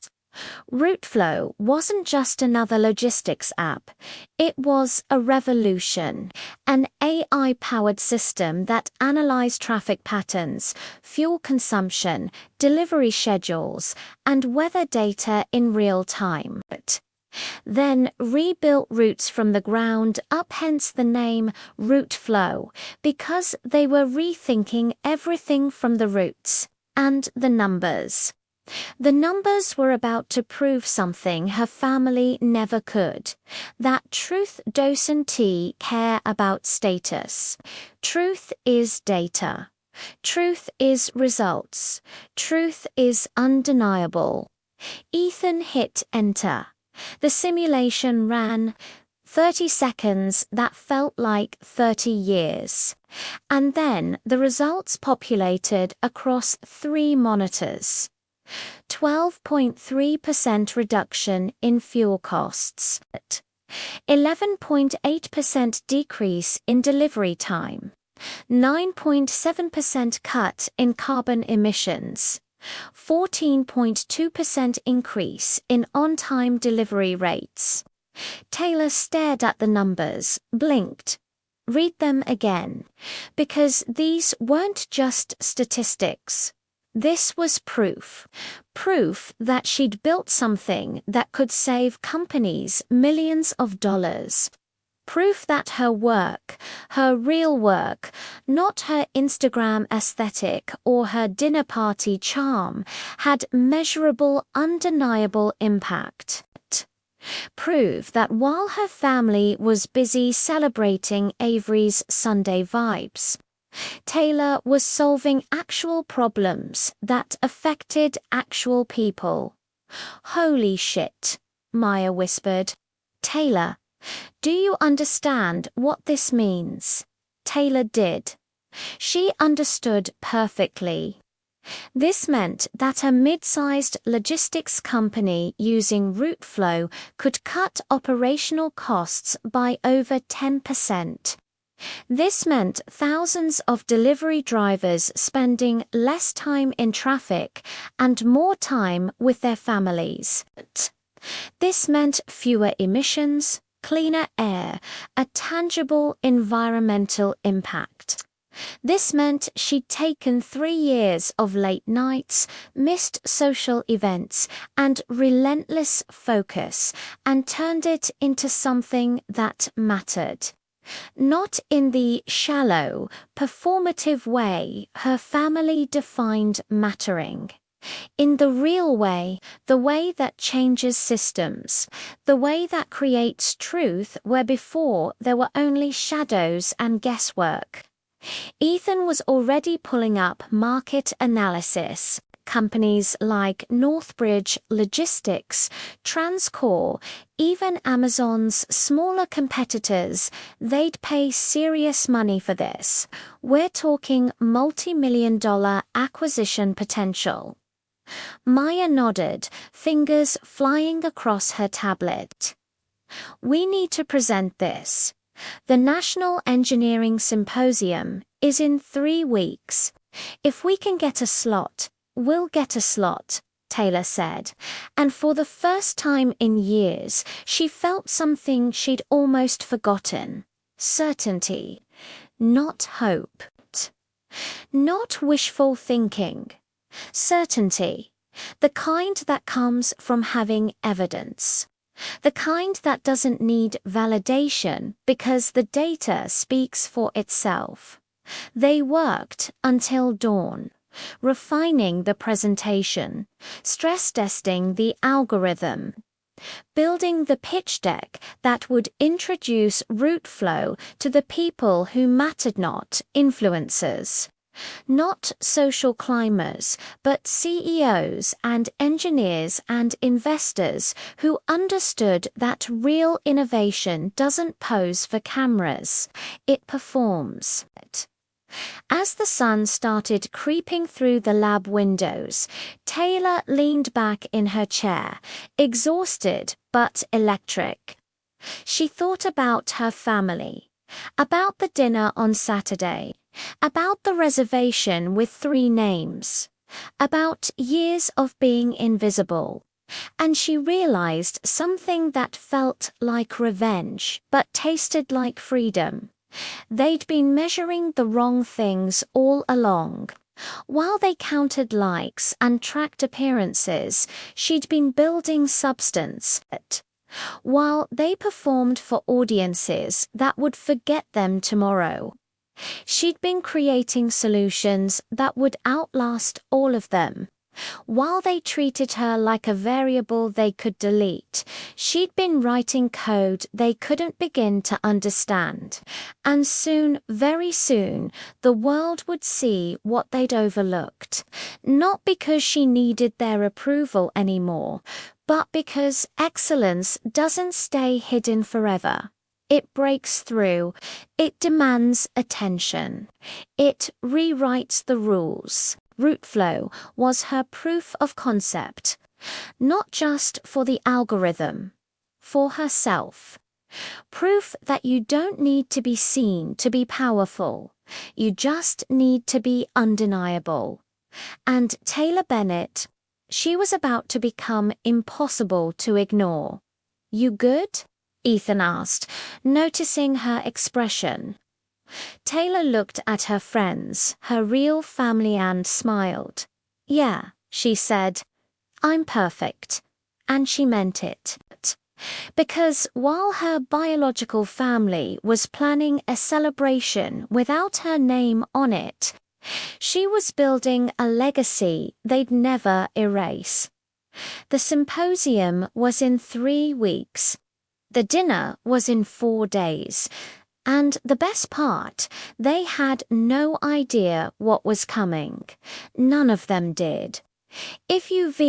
Routeflow wasn't just another logistics app. It was a revolution, an AI-powered system that analyzed traffic patterns, fuel consumption, delivery schedules, and weather data in real time. Then rebuilt routes from the ground up, hence the name Routeflow, because they were rethinking everything from the routes and the numbers. The numbers were about to prove something her family never could, that truth doesn't care about status. Truth is data. Truth is results. Truth is undeniable. Ethan hit enter. The simulation ran 30 seconds that felt like 30 years. And then the results populated across 3 monitors. 12.3% reduction in fuel costs. 11.8% decrease in delivery time. 9.7% cut in carbon emissions. 14.2% increase in on-time delivery rates. Taylor stared at the numbers, blinked. Read them again. Because these weren't just statistics. This was proof. Proof that she'd built something that could save companies millions of dollars. Proof that her work, her real work, not her Instagram aesthetic or her dinner party charm, had measurable, undeniable impact. Proof that while her family was busy celebrating Avery's Sunday vibes, Taylor was solving actual problems that affected actual people. "Holy shit," Maya whispered. "Taylor, do you understand what this means?" Taylor did. She understood perfectly. This meant that a mid-sized logistics company using Routeflow could cut operational costs by over 10%. This meant thousands of delivery drivers spending less time in traffic and more time with their families. This meant fewer emissions, cleaner air, a tangible environmental impact. This meant she'd taken 3 years of late nights, missed social events, and relentless focus and turned it into something that mattered. Not in the shallow, performative way her family defined mattering. In the real way, the way that changes systems, the way that creates truth where before there were only shadows and guesswork. Ethan was already pulling up market analysis. Companies like Northbridge Logistics, Transcore, even Amazon's smaller competitors, they'd pay serious money for this. We're talking multi-million-dollar acquisition potential. Maya nodded, fingers flying across her tablet. "We need to present this. The National Engineering Symposium is in 3 weeks. If we can get a slot, we'll get a slot," Taylor said, and for the first time in years, she felt something she'd almost forgotten. Certainty. Not hope. Not wishful thinking. Certainty. The kind that comes from having evidence. The kind that doesn't need validation because the data speaks for itself. They worked until dawn, refining the presentation, stress testing the algorithm, building the pitch deck that would introduce root flow to the people who mattered, not influencers. Not social climbers, but CEOs and engineers and investors who understood that real innovation doesn't pose for cameras, it performs. As the sun started creeping through the lab windows, Taylor leaned back in her chair, exhausted but electric. She thought about her family, about the dinner on Saturday, about the reservation with 3 names, about years of being invisible. And she realized something that felt like revenge, but tasted like freedom. They'd been measuring the wrong things all along. While they counted likes and tracked appearances, she'd been building substance. While they performed for audiences that would forget them tomorrow, she'd been creating solutions that would outlast all of them. While they treated her like a variable they could delete, she'd been writing code they couldn't begin to understand. And soon, very soon, the world would see what they'd overlooked. Not because she needed their approval anymore, but because excellence doesn't stay hidden forever. It breaks through. It demands attention. It rewrites the rules. Rootflow was her proof of concept, not just for the algorithm, for herself. Proof that you don't need to be seen to be powerful. You just need to be undeniable. And Taylor Bennett, she was about to become impossible to ignore. "You good?" Ethan asked, noticing her expression. Taylor looked at her friends, her real family, and smiled. "Yeah," she said, "I'm perfect." And she meant it. Because while her biological family was planning a celebration without her name on it, she was building a legacy they'd never erase. The symposium was in 3 weeks. The dinner was in 4 days. And the best part, they had no idea what was coming. None of them did. If you've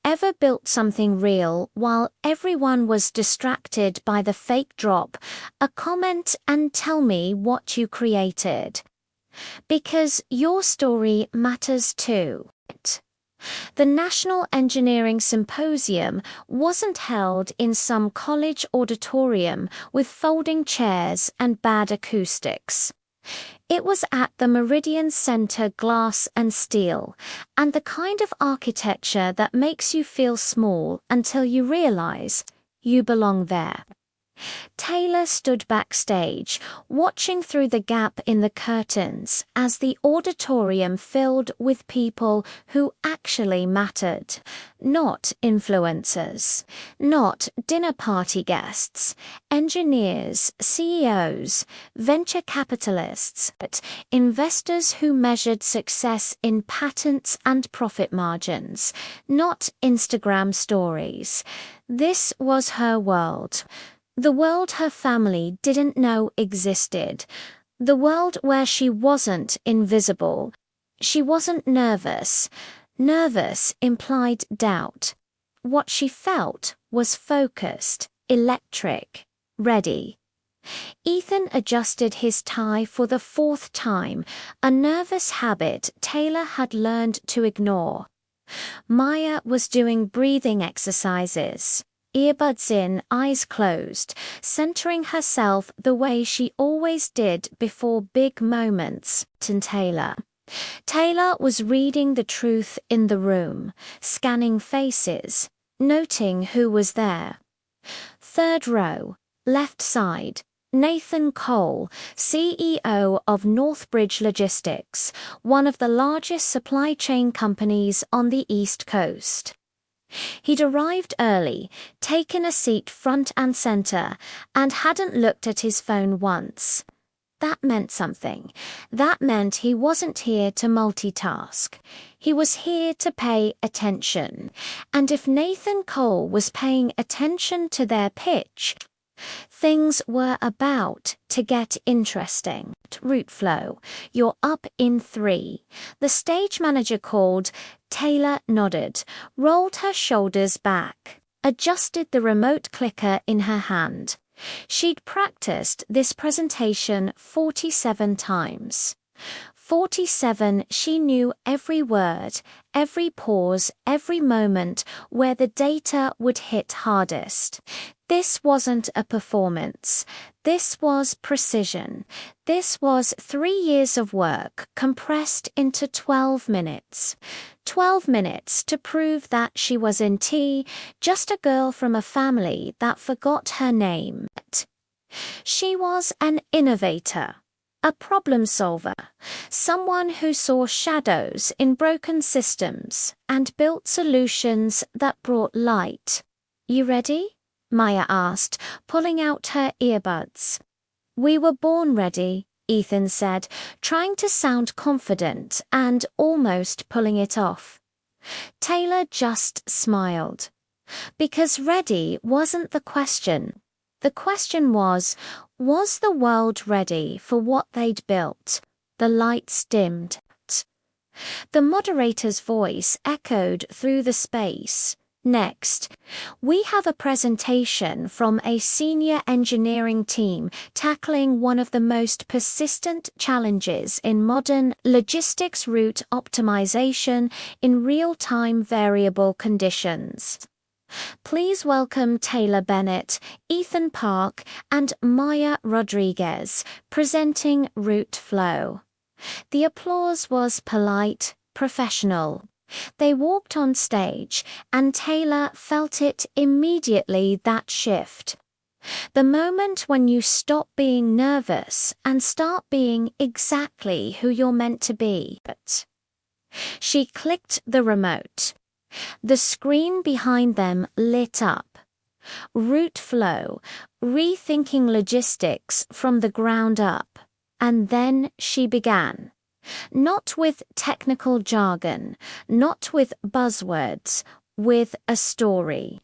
ever built something real while everyone was distracted by the fake drop, a comment and tell me what you created. Because your story matters too. The National Engineering Symposium wasn't held in some college auditorium with folding chairs and bad acoustics. It was at the Meridian Center, glass and steel, and the kind of architecture that makes you feel small until you realize you belong there. Taylor stood backstage, watching through the gap in the curtains as the auditorium filled with people who actually mattered. Not influencers, not dinner party guests, engineers, CEOs, venture capitalists, but investors who measured success in patents and profit margins, not Instagram stories. This was her world. The world her family didn't know existed. The world where she wasn't invisible. She wasn't nervous. Nervous implied doubt. What she felt was focused, electric, ready. Ethan adjusted his tie for the 4th time, a nervous habit Taylor had learned to ignore. Maya was doing breathing exercises. Earbuds in, eyes closed, centering herself the way she always did before big moments. And Taylor was reading the truth in the room, scanning faces, noting who was there. 3rd row, left side, Nathan Cole, CEO of Northbridge Logistics, one of the largest supply chain companies on the East Coast. He'd arrived early, taken a seat front and center, and hadn't looked at his phone once. That meant something. That meant he wasn't here to multitask. He was here to pay attention. And if Nathan Cole was paying attention to their pitch, things were about to get interesting. Route flow. You're up in 3. The stage manager called. Taylor nodded, rolled her shoulders back, adjusted the remote clicker in her hand. She'd practiced this presentation 47 times. 47, she knew every word, every pause, every moment where the data would hit hardest. This wasn't a performance. This was precision. This was 3 years of work compressed into 12 minutes. 12 minutes to prove that she was in T, just a girl from a family that forgot her name. She was an innovator, a problem solver, someone who saw shadows in broken systems and built solutions that brought light. You ready? Maya asked, pulling out her earbuds. We were born ready, Ethan said, trying to sound confident and almost pulling it off. Taylor just smiled. Because ready wasn't the question. The question was the world ready for what they'd built? The lights dimmed. The moderator's voice echoed through the space. Next, we have a presentation from a senior engineering team tackling one of the most persistent challenges in modern logistics: route optimization in real-time variable conditions. Please welcome Taylor Bennett, Ethan Park, and Maya Rodriguez, presenting Route Flow. The applause was polite, professional. They walked on stage, and Taylor felt it immediately, that shift. The moment when you stop being nervous and start being exactly who you're meant to be. She clicked the remote. The screen behind them lit up. Route Flow, rethinking logistics from the ground up. And then she began. Not with technical jargon, not with buzzwords, with a story.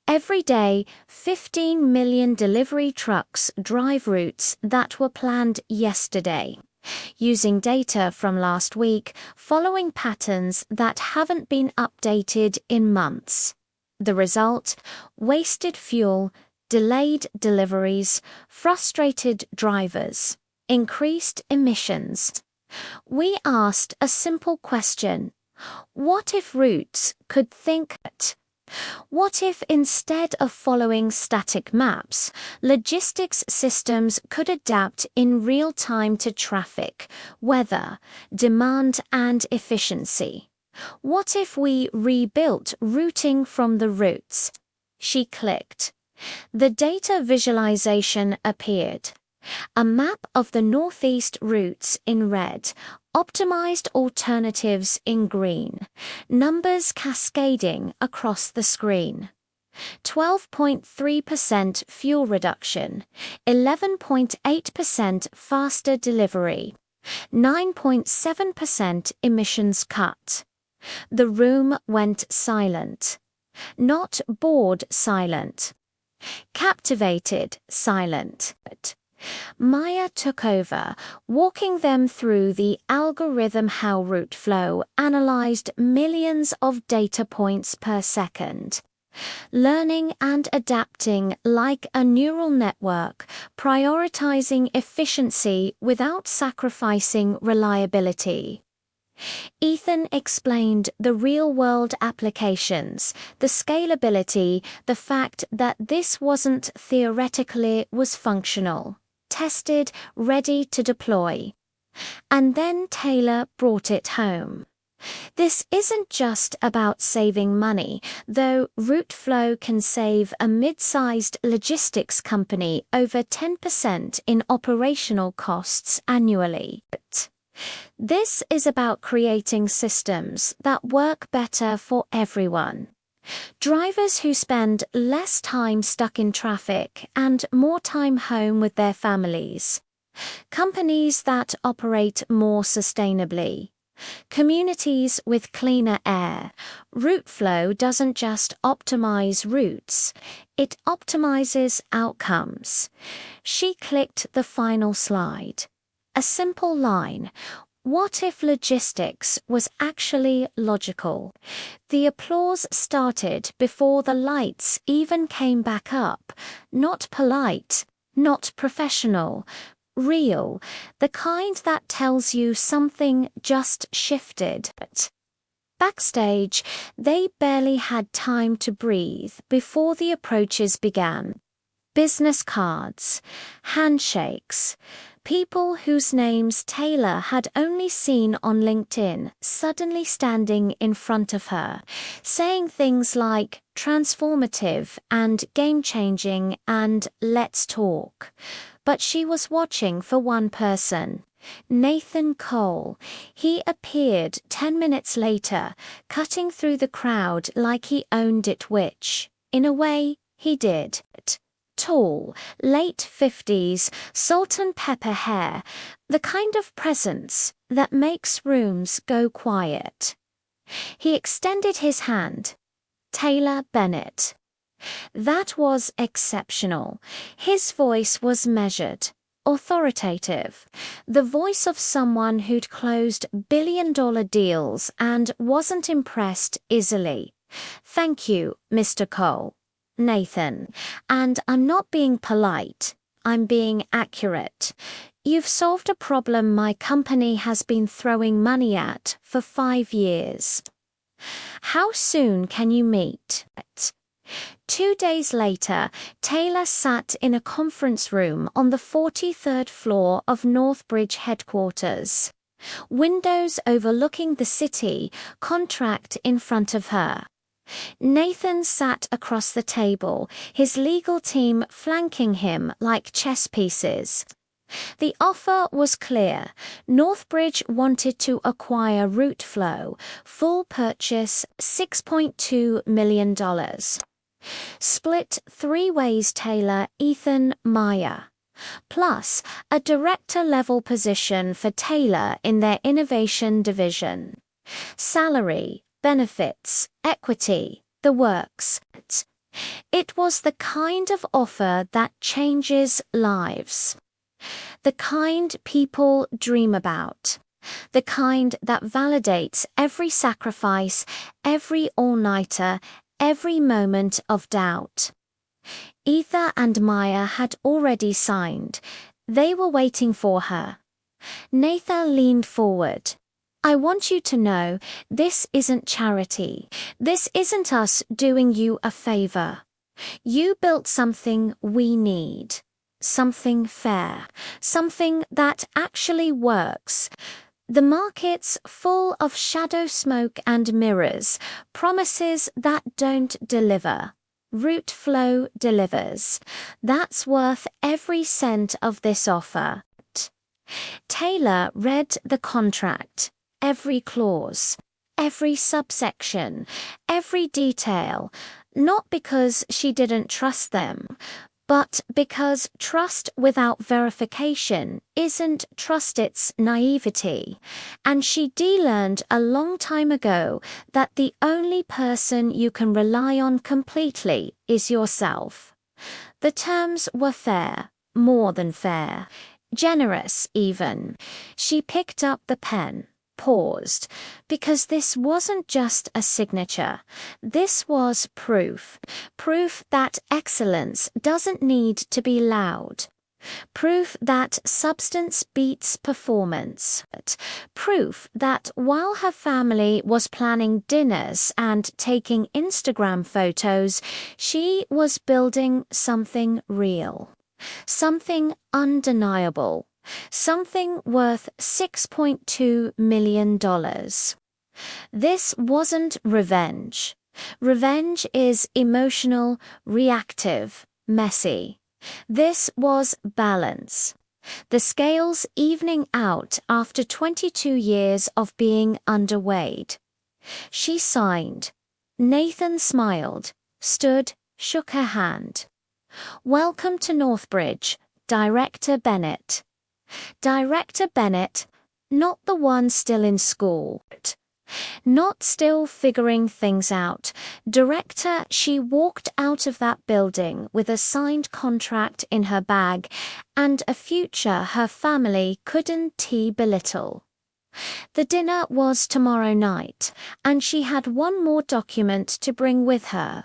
Every day, 15 million delivery trucks drive routes that were planned yesterday, using data from last week, following patterns that haven't been updated in months. The result? Wasted fuel, delayed deliveries, frustrated drivers, increased emissions. We asked a simple question. What if routes could think? What if instead of following static maps, logistics systems could adapt in real time to traffic, weather, demand, and efficiency? What if we rebuilt routing from the roots? She clicked. The data visualization appeared. A map of the northeast routes in red, optimized alternatives in green, numbers cascading across the screen. 12.3% fuel reduction, 11.8% faster delivery, 9.7% emissions cut. The room went silent. Not bored silent. Captivated silent. Maya took over, walking them through the algorithm. How Route Flow analyzed millions of data points per second, learning and adapting like a neural network, prioritizing efficiency without sacrificing reliability. Ethan explained the real-world applications, the scalability, the fact that this wasn't theoretical, it was functional. Tested, ready to deploy. And then Taylor brought it home. This isn't just about saving money, though Route Flow can save a mid-sized logistics company over 10% in operational costs annually. This is about creating systems that work better for everyone. Drivers who spend less time stuck in traffic and more time home with their families. Companies that operate more sustainably. Communities with cleaner air. Route flow doesn't just optimize routes, it optimizes outcomes. She clicked the final slide. A simple line. What if logistics was actually logical? The applause started before the lights even came back up. Not polite, not professional, real, the kind that tells you something just shifted. Backstage, they barely had time to breathe before the approaches began. Business cards, handshakes, people whose names Taylor had only seen on LinkedIn suddenly standing in front of her, saying things like transformative and game-changing and let's talk. But she was watching for one person, Nathan Cole. He appeared 10 minutes later, cutting through the crowd like he owned it, which, in a way, he did. Tall, late 50s, salt and pepper hair, the kind of presence that makes rooms go quiet. He extended his hand. Taylor Bennett. That was exceptional. His voice was measured, authoritative, the voice of someone who'd closed billion-dollar deals and wasn't impressed easily. Thank you, Mr. Cole. Nathan, and I'm not being polite, I'm being accurate. You've solved a problem my company has been throwing money at for 5 years. How soon can you meet? 2 days later, Taylor sat in a conference room on the 43rd floor of Northbridge headquarters. Windows overlooking the city, contract in front of her. Nathan sat across the table, his legal team flanking him like chess pieces. The offer was clear. Northbridge wanted to acquire Route Flow, full purchase $6.2 million. Split 3 ways Taylor, Ethan, Maya. Plus, a director-level position for Taylor in their innovation division. Salary, benefits, equity, the works. It was the kind of offer that changes lives. The kind people dream about. The kind that validates every sacrifice, every all-nighter, every moment of doubt. Ether and Maya had already signed. They were waiting for her. Nathan leaned forward. I want you to know, this isn't charity. This isn't us doing you a favor. You built something we need. Something fair. Something that actually works. The market's full of shadow smoke and mirrors, promises that don't deliver. Route Flow delivers. That's worth every cent of this offer. Taylor read the contract. Every clause, every subsection, every detail, not because she didn't trust them, but because trust without verification isn't trust, it's naivety. And she de-learned a long time ago that the only person you can rely on completely is yourself. The terms were fair, more than fair, generous even. She picked up the pen. Paused, because this wasn't just a signature. This was proof. Proof that excellence doesn't need to be loud. Proof that substance beats performance. Proof that while her family was planning dinners and taking Instagram photos, she was building something real. Something undeniable. Something worth $6.2 million. This wasn't revenge. Revenge is emotional, reactive, messy. This was balance. The scales evening out after 22 years of being underweighed. She signed. Nathan smiled, stood, shook her hand. "Welcome to Northbridge, Director Bennett." Director Bennett, not the one still in school. Not still figuring things out. Director, she walked out of that building with a signed contract in her bag and a future her family couldn't belittle. The dinner was tomorrow night, and she had one more document to bring with her.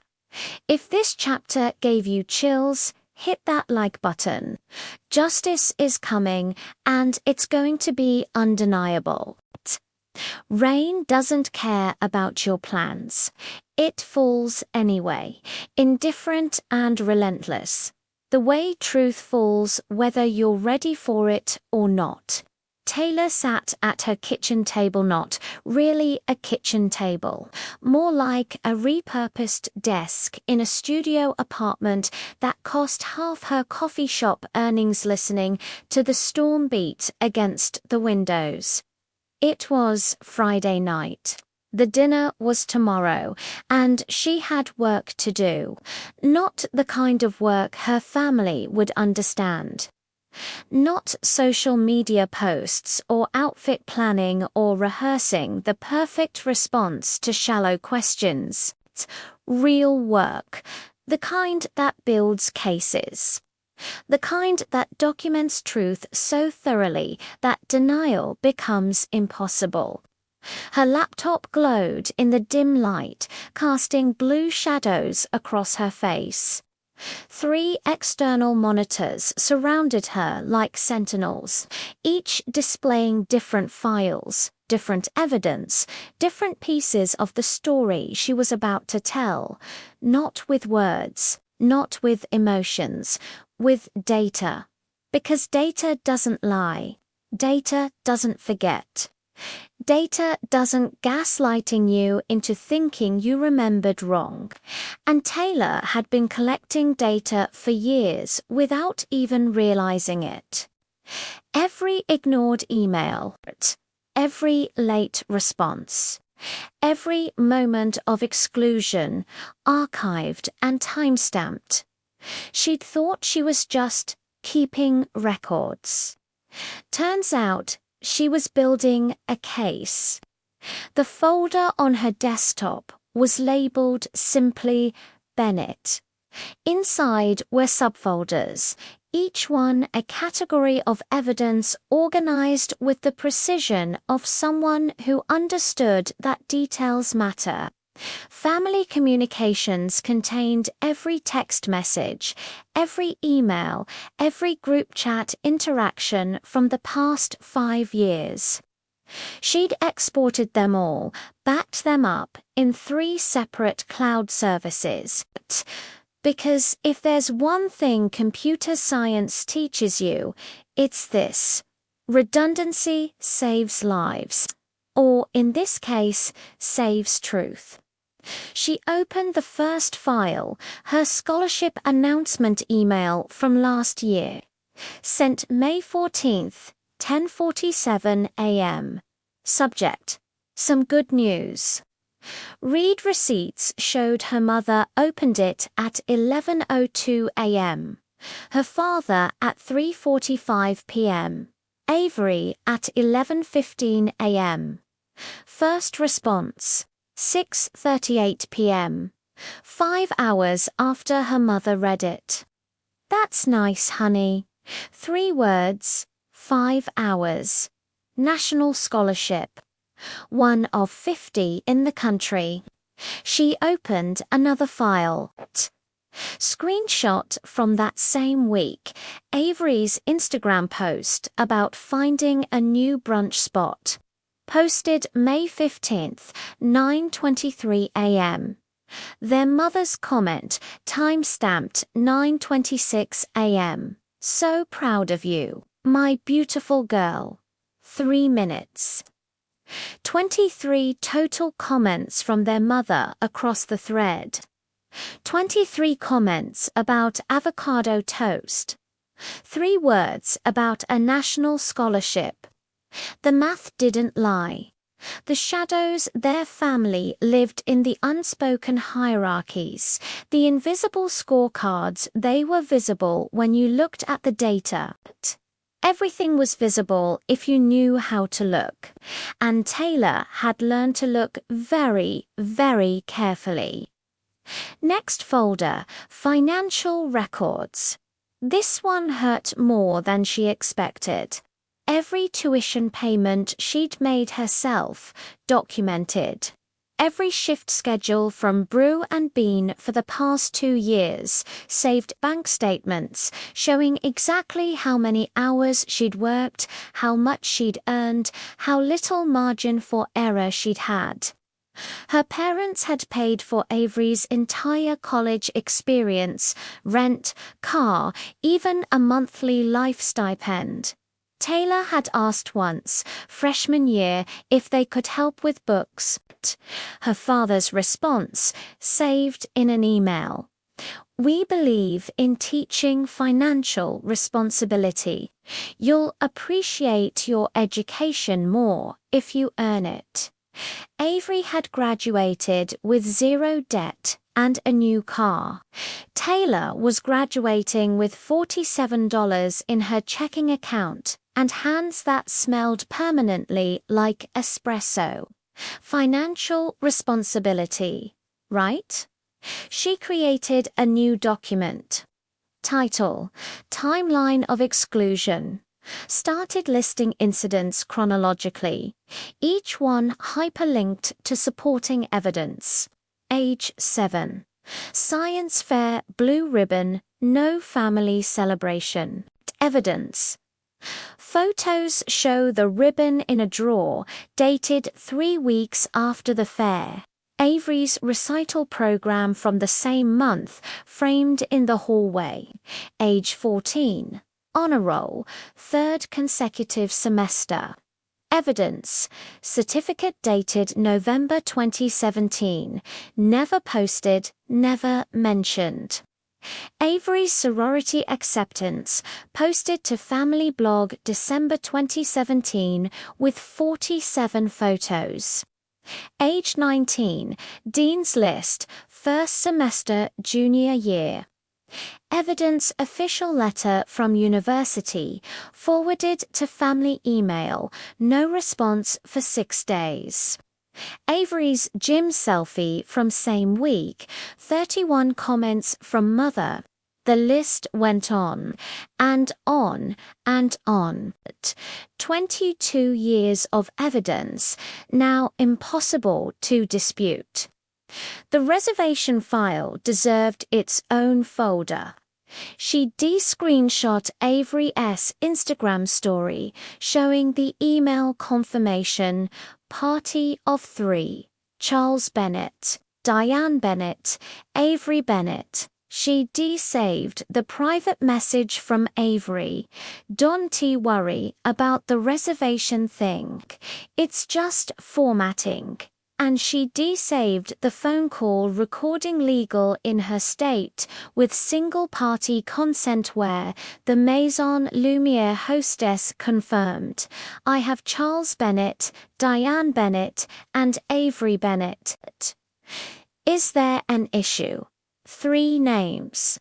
If this chapter gave you chills, hit that like button. Justice is coming, and it's going to be undeniable. Rain doesn't care about your plans. It falls anyway, indifferent and relentless. The way truth falls, whether you're ready for it or not. Taylor sat at her kitchen table, not really a kitchen table, more like a repurposed desk in a studio apartment that cost half her coffee shop earnings, listening to the storm beat against the windows. It was Friday night. The dinner was tomorrow, and she had work to do. Not the kind of work her family would understand. Not social media posts or outfit planning or rehearsing the perfect response to shallow questions. Real work, the kind that builds cases. The kind that documents truth so thoroughly that denial becomes impossible. Her laptop glowed in the dim light, casting blue shadows across her face. 3 external monitors surrounded her like sentinels, each displaying different files, different evidence, different pieces of the story she was about to tell, not with words, not with emotions, with data. Because data doesn't lie. Data doesn't forget. Data doesn't gaslighting you into thinking you remembered wrong. And Taylor had been collecting data for years without even realizing it. Every ignored email, every late response, every moment of exclusion, archived and time-stamped. She'd thought she was just keeping records. Turns out she was building a case. The folder on her desktop was labeled simply Bennett. Inside were subfolders, each one a category of evidence organized with the precision of someone who understood that details matter. Family communications contained every text message, every email, every group chat interaction from the past 5 years. She'd exported them all, backed them up in 3 separate cloud services. Because if there's one thing computer science teaches you, it's this: redundancy saves lives. Or, in this case, saves truth. She opened the first file, her scholarship announcement email from last year. Sent May 14th, 10:47 a.m. Subject: some good news. Read receipts showed her mother opened it at 11:02 a.m. Her father at 3:45 p.m. Avery at 11:15 a.m. First response: 6:38 p.m. 5 hours after her mother read it. That's nice, honey. 3 words, 5 hours. National scholarship. One of 50 in the country. She opened another file. Screenshot from that same week, Avery's Instagram post about finding a new brunch spot. Posted May 15th, 9:23 a.m. Their mother's comment, time-stamped 9:26 a.m. So proud of you, my beautiful girl. 3 minutes. 23 total comments from their mother across the thread. 23 comments about avocado toast. 3 words about a national scholarship. The math didn't lie. The shadows their family lived in, the unspoken hierarchies, the invisible scorecards. They were visible when you looked at the data. Everything was visible if you knew how to look, and Taylor had learned to look very, very carefully. Next folder, financial records. This one hurt more than she expected. Every tuition payment she'd made herself, documented. Every shift schedule from Brew and Bean for the past 2 years, saved bank statements showing exactly how many hours she'd worked, how much she'd earned, how little margin for error she'd had. Her parents had paid for Avery's entire college experience, rent, car, even a monthly life stipend. Taylor had asked once, freshman year, if they could help with books. Her father's response, saved in an email: "We believe in teaching financial responsibility. You'll appreciate your education more if you earn it." Avery had graduated with 0 debt and a new car. Taylor was graduating with $47 in her checking account and hands that smelled permanently like espresso. Financial responsibility, right? She created a new document. Title: Timeline of Exclusion. Started listing incidents chronologically, each one hyperlinked to supporting evidence. Age 7. Science fair, blue ribbon, no family celebration. Evidence. Photos show the ribbon in a drawer, dated 3 weeks after the fair. Avery's recital program from the same month, framed in the hallway. Age 14. Honor roll, 3rd consecutive semester. Evidence. Certificate dated November 2017. Never posted, never mentioned. Avery's sorority acceptance, posted to family blog December 2017 with 47 photos. Age 19. Dean's list, 1st semester junior year. Evidence: official letter from university, forwarded to family email, no response for 6 days. Avery's gym selfie from same week, 31 comments from mother. The list went on, and on, and on. 22 years of evidence, now impossible to dispute. The reservation file deserved its own folder. She de-screenshot Avery's Instagram story, showing the email confirmation: party of 3, Charles Bennett, Diane Bennett, Avery Bennett. She de-saved the private message from Avery: "Don't worry about the reservation thing. It's just formatting." And she de-saved the phone call recording legal in her state with single-party consent where the Maison Lumiere hostess confirmed, "I have Charles Bennett, Diane Bennett, and Avery Bennett." Is there an issue? 3 names.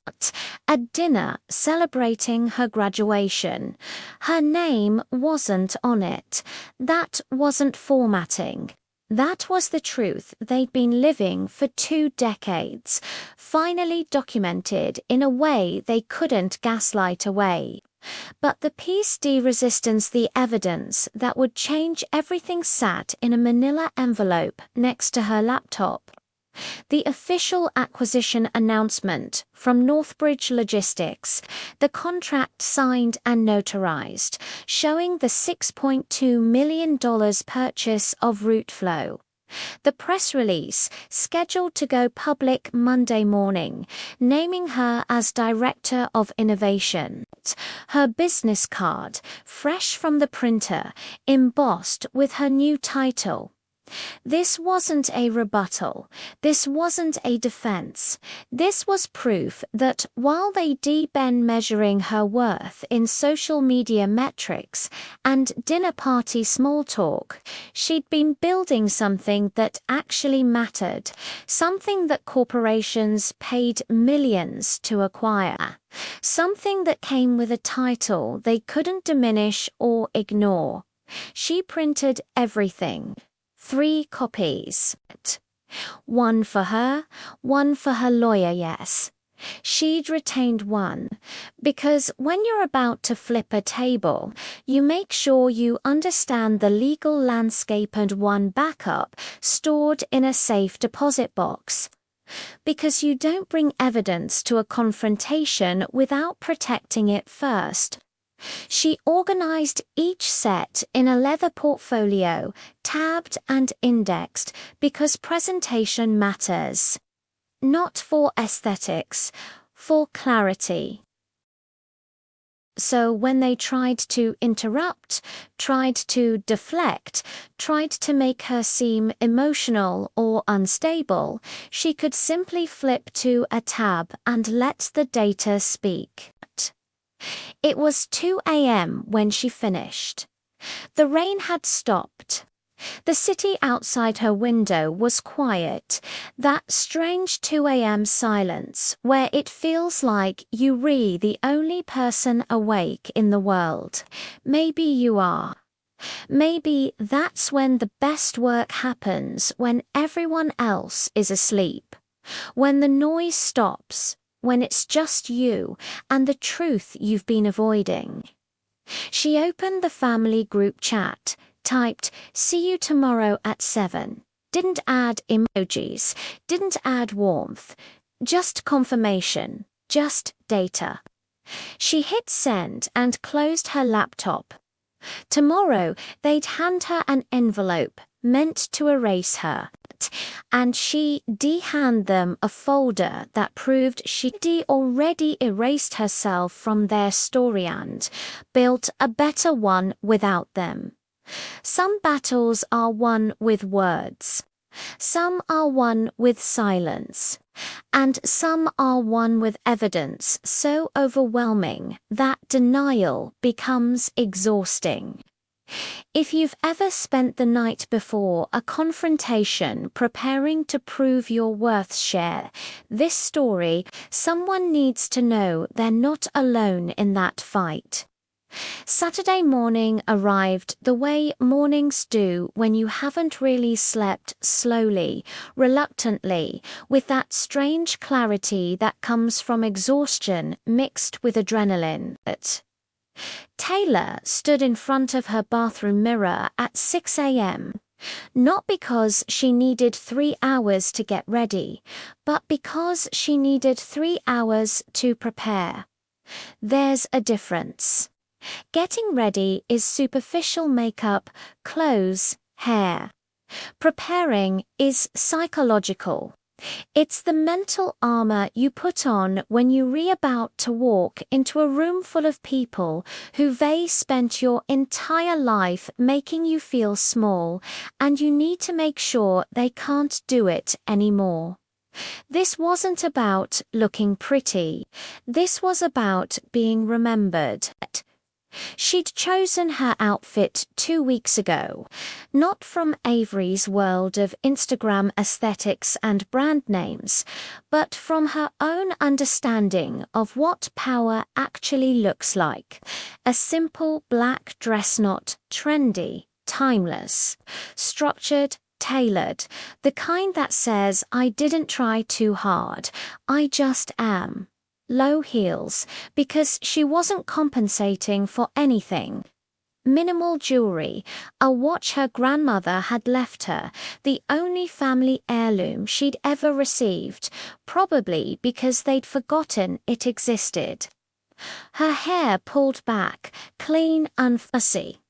A dinner celebrating her graduation. Her name wasn't on it. That wasn't formatting. That was the truth they'd been living for 2 decades, finally documented in a way they couldn't gaslight away. But the piece de resistance, the evidence that would change everything, sat in a manila envelope next to her laptop. The official acquisition announcement from Northbridge Logistics, the contract signed and notarized, showing the $6.2 million purchase of Route Flow. The press release, scheduled to go public Monday morning, naming her as Director of Innovation. Her business card, fresh from the printer, embossed with her new title: This wasn't a rebuttal. This wasn't a defense. This was proof that while they'd been measuring her worth in social media metrics and dinner party small talk, she'd been building something that actually mattered, something that corporations paid millions to acquire, something that came with a title they couldn't diminish or ignore. She printed everything. 3 copies. One for her, one for her lawyer, yes. She'd retained one, because when you're about to flip a table, you make sure you understand the legal landscape, and one backup stored in a safe deposit box. Because you don't bring evidence to a confrontation without protecting it first. She organized each set in a leather portfolio, tabbed and indexed, because presentation matters. Not for aesthetics, for clarity. So when they tried to interrupt, tried to deflect, tried to make her seem emotional or unstable, she could simply flip to a tab and let the data speak. It was 2 a.m. when she finished. The rain had stopped. The city outside her window was quiet, that strange 2 a.m. silence where it feels like you're the only person awake in the world. Maybe you are. Maybe that's when the best work happens, when everyone else is asleep. When the noise stops. When it's just you and the truth you've been avoiding. She opened the family group chat, typed, "See you tomorrow at 7. Didn't add emojis, didn't add warmth, just confirmation, just data. She hit send and closed her laptop. Tomorrow, they'd hand her an envelope meant to erase her, and she'd hand them a folder that proved she'd already erased herself from their story and built a better one without them. Some battles are won with words. Some are won with silence. And some are won with evidence so overwhelming that denial becomes exhausting. If you've ever spent the night before a confrontation preparing to prove your worth, share this story. Someone needs to know they're not alone in that fight. Saturday morning arrived the way mornings do when you haven't really slept, slowly, reluctantly, with that strange clarity that comes from exhaustion mixed with adrenaline. Taylor stood in front of her bathroom mirror at 6 a.m., not because she needed 3 hours to get ready, but because she needed 3 hours to prepare. There's a difference. Getting ready is superficial makeup, clothes, hair. Preparing is psychological. It's the mental armor you put on when you're about to walk into a room full of people who've spent your entire life making you feel small, and you need to make sure they can't do it anymore. This wasn't about looking pretty. This was about being remembered. She'd chosen her outfit 2 weeks ago, not from Avery's world of Instagram aesthetics and brand names, but from her own understanding of what power actually looks like. A simple black dress, not trendy, timeless, structured, tailored, the kind that says, "I didn't try too hard, I just am." Low heels, because she wasn't compensating for anything. Minimal jewelry, a watch her grandmother had left her, the only family heirloom she'd ever received, probably because they'd forgotten it existed. Her hair pulled back, clean and fussy.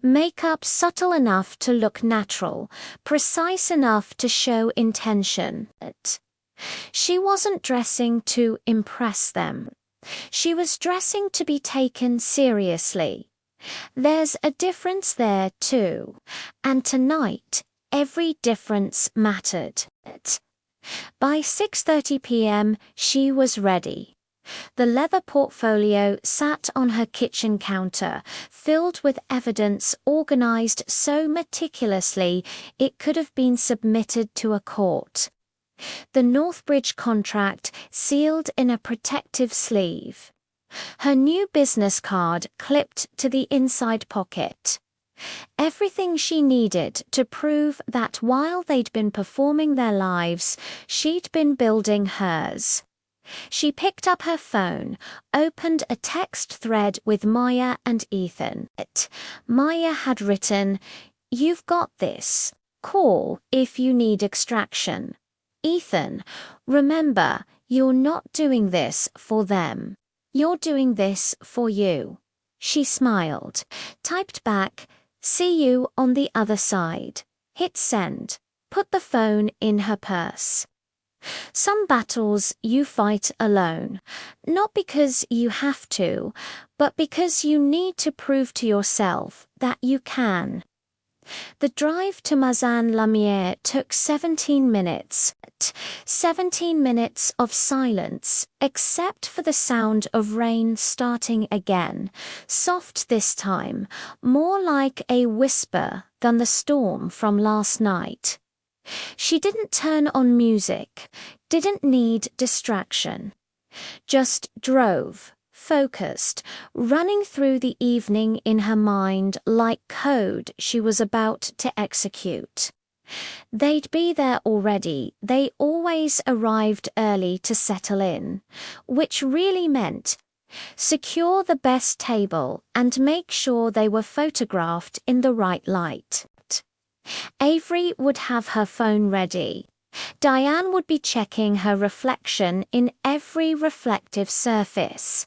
Makeup subtle enough to look natural, precise enough to show intention. She wasn't dressing to impress them. She was dressing to be taken seriously. There's a difference there too, and tonight Every difference mattered. By 6:30 p.m., she was ready. The leather portfolio sat on her kitchen counter, filled with evidence organized so meticulously it could have been submitted to a court. The Northbridge contract sealed in a protective sleeve. Her new business card clipped to the inside pocket. Everything she needed to prove that while they'd been performing their lives, she'd been building hers. She picked up her phone, opened a text thread with Maya and Ethan. Maya had written, "You've got this. Call if you need extraction." Ethan, "Remember, you're not doing this for them. You're doing this for you." She smiled, typed back, "See you on the other side." Hit send. Put the phone in her purse. Some battles you fight alone, not because you have to, but because you need to prove to yourself that you can. The drive to Mazan-Lumiere took 17 minutes. 17 minutes of silence, except for the sound of rain starting again, soft this time, more like a whisper than the storm from last night. She didn't turn on music, didn't need distraction. Just drove, focused, running through the evening in her mind like code she was about to execute. They'd be there already. They always arrived early to settle in, which really meant secure the best table and make sure they were photographed in the right light. Avery would have her phone ready. Diane would be checking her reflection in every reflective surface.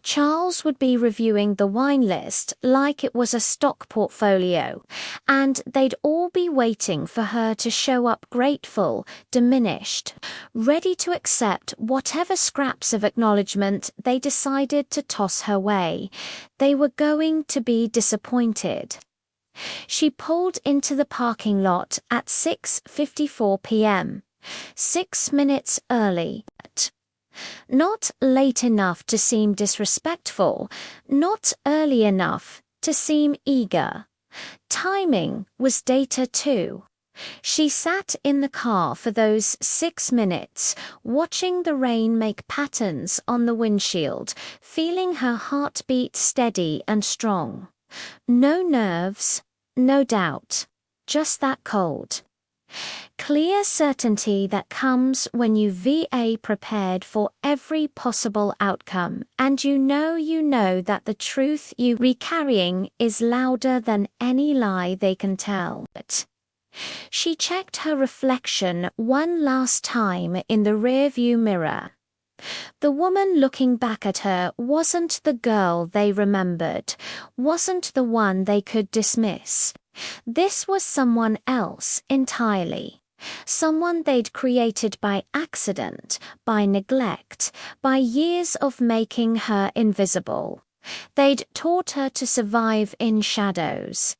Charles would be reviewing the wine list like it was a stock portfolio, and they'd all be waiting for her to show up grateful, diminished, ready to accept whatever scraps of acknowledgement they decided to toss her way. They were going to be disappointed. She pulled into the parking lot at 6:54 p.m., 6 minutes early. Not late enough to seem disrespectful, not early enough to seem eager. Timing was data too. She sat in the car for those 6 minutes, watching the rain make patterns on the windshield, feeling her heartbeat steady and strong. No nerves, no doubt, just that cold. Clear certainty that comes when you VA prepared for every possible outcome, and you know that the truth you recarrying is louder than any lie they can tell. She checked her reflection one last time in the rearview mirror. The woman looking back at her wasn't the girl they remembered, wasn't the one they could dismiss. This was someone else entirely. Someone they'd created by accident, by neglect, by years of making her invisible. They'd taught her to survive in shadows.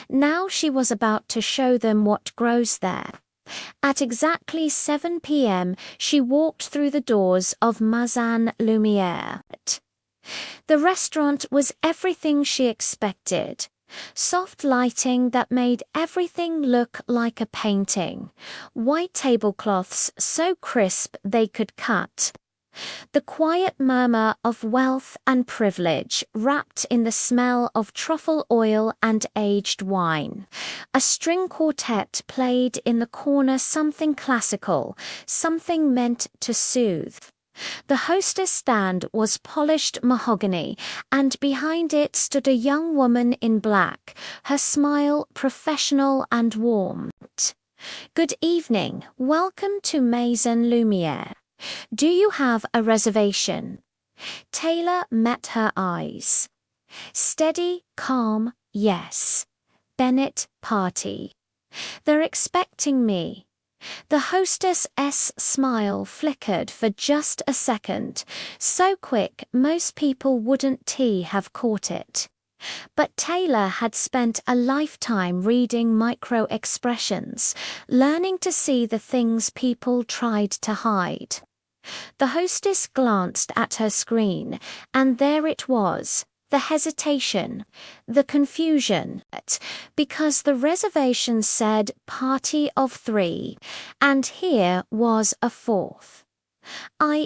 Now she was about to show them what grows there. At exactly 7 p.m., she walked through the doors of Mazan-Lumiere. The restaurant was everything she expected. Soft lighting that made everything look like a painting. White tablecloths so crisp they could cut. The quiet murmur of wealth and privilege wrapped in the smell of truffle oil and aged wine. A string quartet played in the corner something classical, something meant to soothe. The hostess stand was polished mahogany, and behind it stood a young woman in black, her smile professional and warm. "Good evening, welcome to Mazan-Lumiere. Do you have a reservation?" Taylor met her eyes. Steady, calm, yes. Bennett party. "They're expecting me." The hostess's smile flickered for just a second, so quick most people wouldn't have caught it. But Taylor had spent a lifetime reading micro-expressions, learning to see the things people tried to hide. The hostess glanced at her screen, and there it was, the hesitation, the confusion, because the reservation said party of 3, and here was a 4th.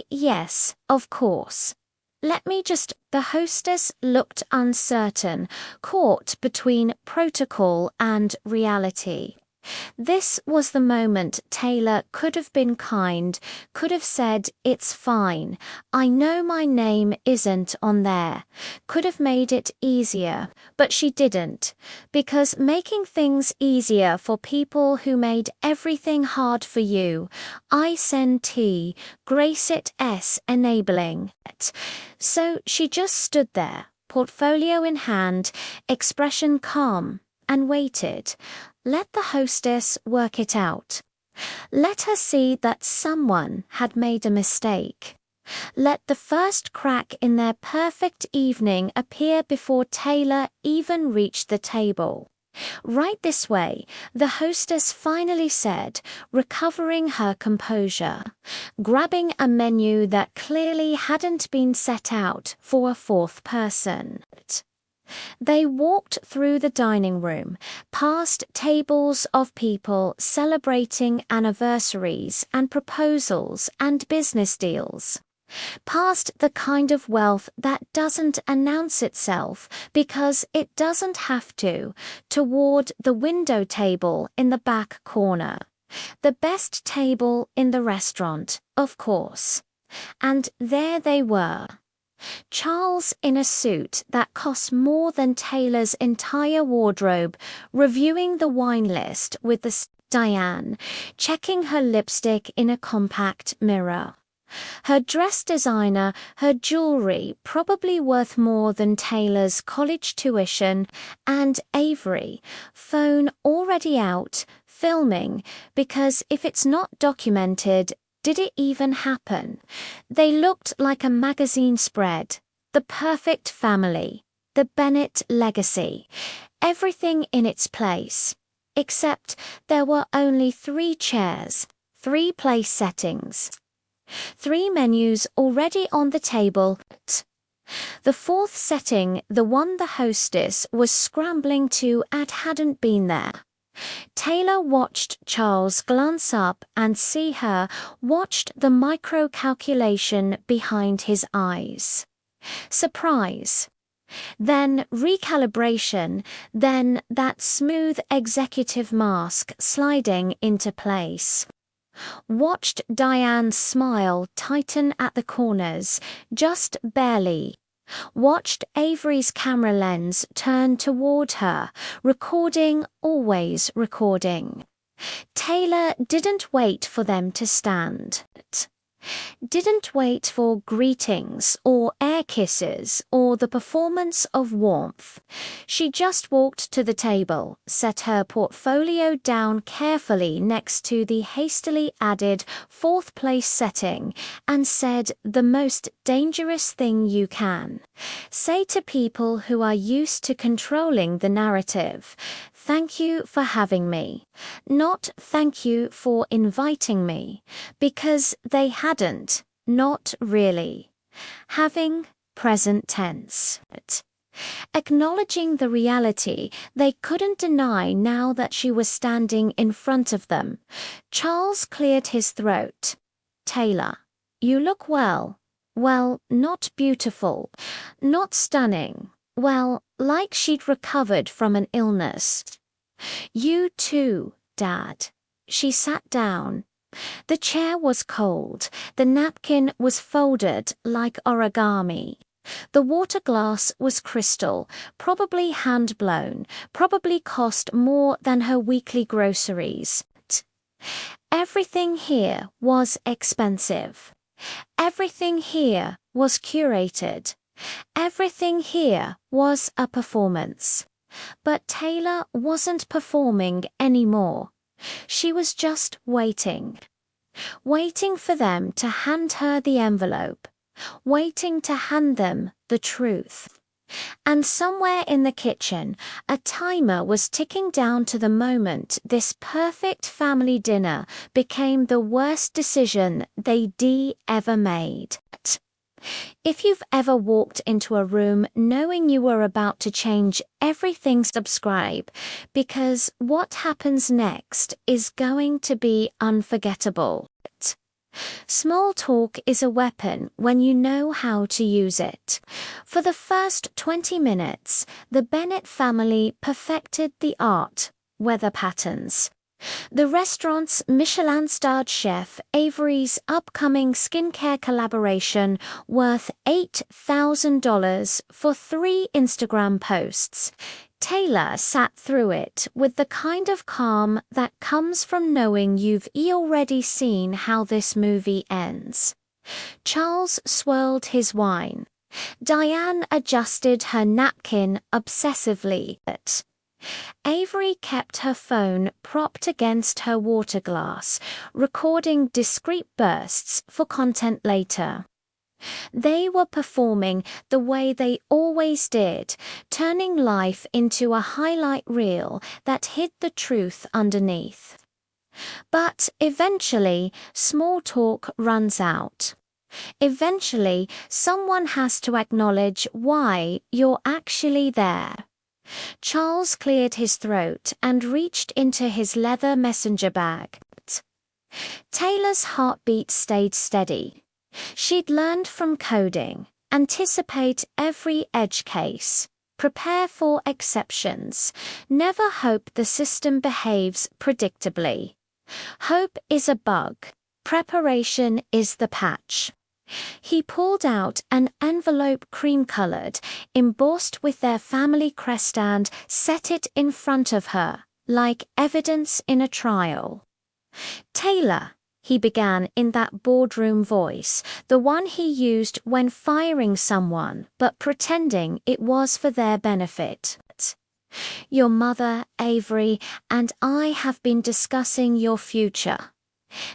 Yes, of course. Let me just. The hostess looked uncertain, caught between protocol and reality. This was the moment Taylor could have been kind, could have said, "It's fine, I know my name isn't on there," could have made it easier, but she didn't, because making things easier for people who made everything hard for you, I send T, grace it S enabling it. So she just stood there, portfolio in hand, expression calm, and waited. Let the hostess work it out. Let her see that someone had made a mistake. Let the first crack in their perfect evening appear before Taylor even reached the table. "Right this way," the hostess finally said, recovering her composure, grabbing a menu that clearly hadn't been set out for a 4th person. They walked through the dining room, past tables of people celebrating anniversaries and proposals and business deals. Past the kind of wealth that doesn't announce itself because it doesn't have to, toward the window table in the back corner. The best table in the restaurant, of course. And there they were. Charles in a suit that cost more than Taylor's entire wardrobe, reviewing the wine list with Diane, checking her lipstick in a compact mirror. Her dress designer, her jewelry probably worth more than Taylor's college tuition, and Avery, phone already out, filming, because if it's not documented, did it even happen? They looked like a magazine spread. The perfect family. The Bennett legacy. Everything in its place. Except there were only 3 chairs, 3 place settings. 3 menus already on the table. The 4th setting, the one the hostess was scrambling to add, hadn't been there. Taylor watched Charles glance up and see her, watched the micro-calculation behind his eyes. Surprise. Then recalibration, then that smooth executive mask sliding into place. Watched Diane's smile tighten at the corners, just barely. Watched Avery's camera lens turn toward her, recording, always recording. Taylor didn't wait for them to stand. Didn't wait for greetings or air kisses or the performance of warmth. She just walked to the table, set her portfolio down carefully next to the hastily added 4th place setting, and said the most dangerous thing you can. Say to people who are used to controlling the narrative, "Thank you for having me," not "thank you for inviting me," because they hadn't, not really. Having, present tense. Acknowledging the reality they couldn't deny now that she was standing in front of them. Charles cleared his throat. "Taylor, you look well. Well, not beautiful, not stunning. Well, like she'd recovered from an illness. You too, Dad." She sat down. The chair was cold. The napkin was folded like origami. The water glass was crystal, probably hand-blown, probably cost more than her weekly groceries. Everything here was expensive. Everything here was curated. Everything here was a performance. But Taylor wasn't performing anymore. She was just waiting. Waiting for them to hand her the envelope. Waiting to hand them the truth. And somewhere in the kitchen, a timer was ticking down to the moment this perfect family dinner became the worst decision they'd ever made. If you've ever walked into a room knowing you were about to change everything, subscribe, because what happens next is going to be unforgettable. Small talk is a weapon when you know how to use it. For the first 20 minutes, the Bennett family perfected the art, weather patterns. The restaurant's Michelin-starred chef Avery's upcoming skincare collaboration worth $8,000 for 3 Instagram posts. Taylor sat through it with the kind of calm that comes from knowing you've already seen how this movie ends. Charles swirled his wine. Diane adjusted her napkin obsessively. Avery kept her phone propped against her water glass, recording discrete bursts for content later. They were performing the way they always did, turning life into a highlight reel that hid the truth underneath. But eventually, small talk runs out. Eventually, someone has to acknowledge why you're actually there. Charles cleared his throat and reached into his leather messenger bag. Taylor's heartbeat stayed steady. She'd learned from coding: anticipate every edge case, prepare for exceptions, never hope the system behaves predictably. Hope is a bug, preparation is the patch. He pulled out an envelope cream-colored, embossed with their family crest and set it in front of her, like evidence in a trial. "Taylor," he began in that boardroom voice, the one he used when firing someone but pretending it was for their benefit. "Your mother, Avery, and I have been discussing your future.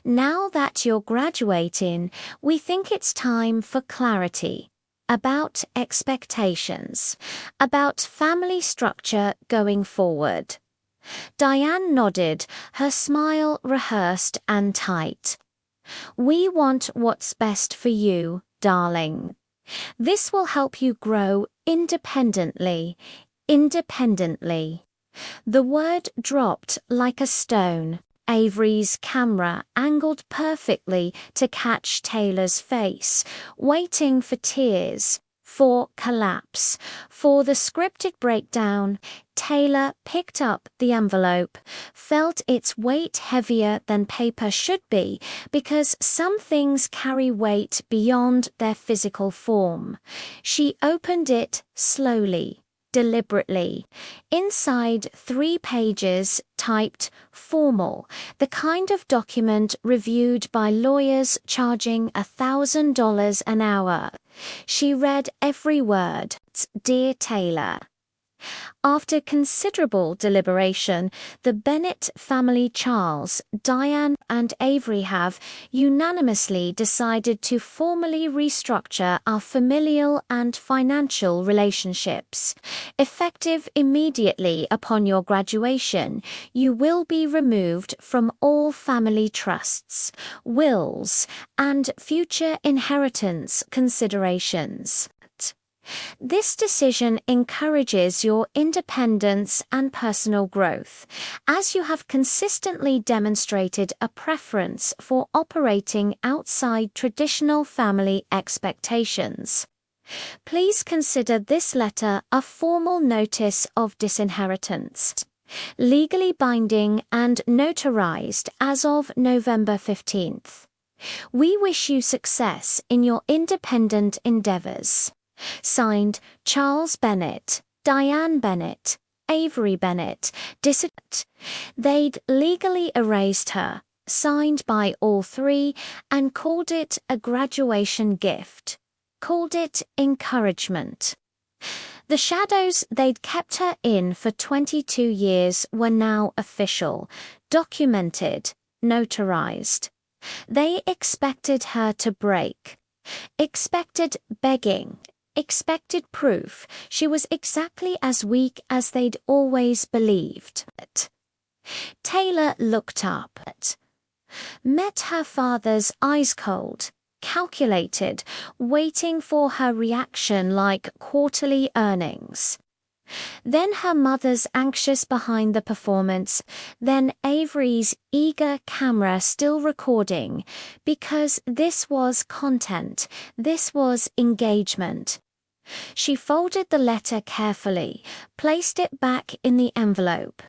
Now that you're graduating, we think it's time for clarity. About expectations. About family structure going forward." Diane nodded, her smile rehearsed and tight. "We want what's best for you, darling. This will help you grow independently. Independently." The word dropped like a stone. Avery's camera angled perfectly to catch Taylor's face, waiting for tears, for collapse, for the scripted breakdown. Taylor picked up the envelope, felt its weight heavier than paper should be, because some things carry weight beyond their physical form. She opened it slowly, deliberately. Inside, 3 pages, typed formal, the kind of document reviewed by lawyers charging $1,000 an hour. She read every word. "Dear Taylor." After considerable deliberation, the Bennett family, Charles, Diane, and Avery, have unanimously decided to formally restructure our familial and financial relationships. Effective immediately upon your graduation, you will be removed from all family trusts, wills, and future inheritance considerations. This decision encourages your independence and personal growth, as you have consistently demonstrated a preference for operating outside traditional family expectations. Please consider this letter a formal notice of disinheritance, legally binding and notarized as of November 15th. We wish you success in your independent endeavors. Signed, Charles Bennett, Diane Bennett, Avery Bennett, They'd legally erased her, signed by all 3, and called it a graduation gift. Called it encouragement. The shadows they'd kept her in for 22 years were now official, documented, notarized. They expected her to break. Expected begging, expected proof she was exactly as weak as they'd always believed. Taylor looked up, met her father's eyes cold, calculated, waiting for her reaction like quarterly earnings. Then her mother's anxious behind the performance, then Avery's eager camera still recording, because this was content, this was engagement. She folded the letter carefully, placed it back in the envelope,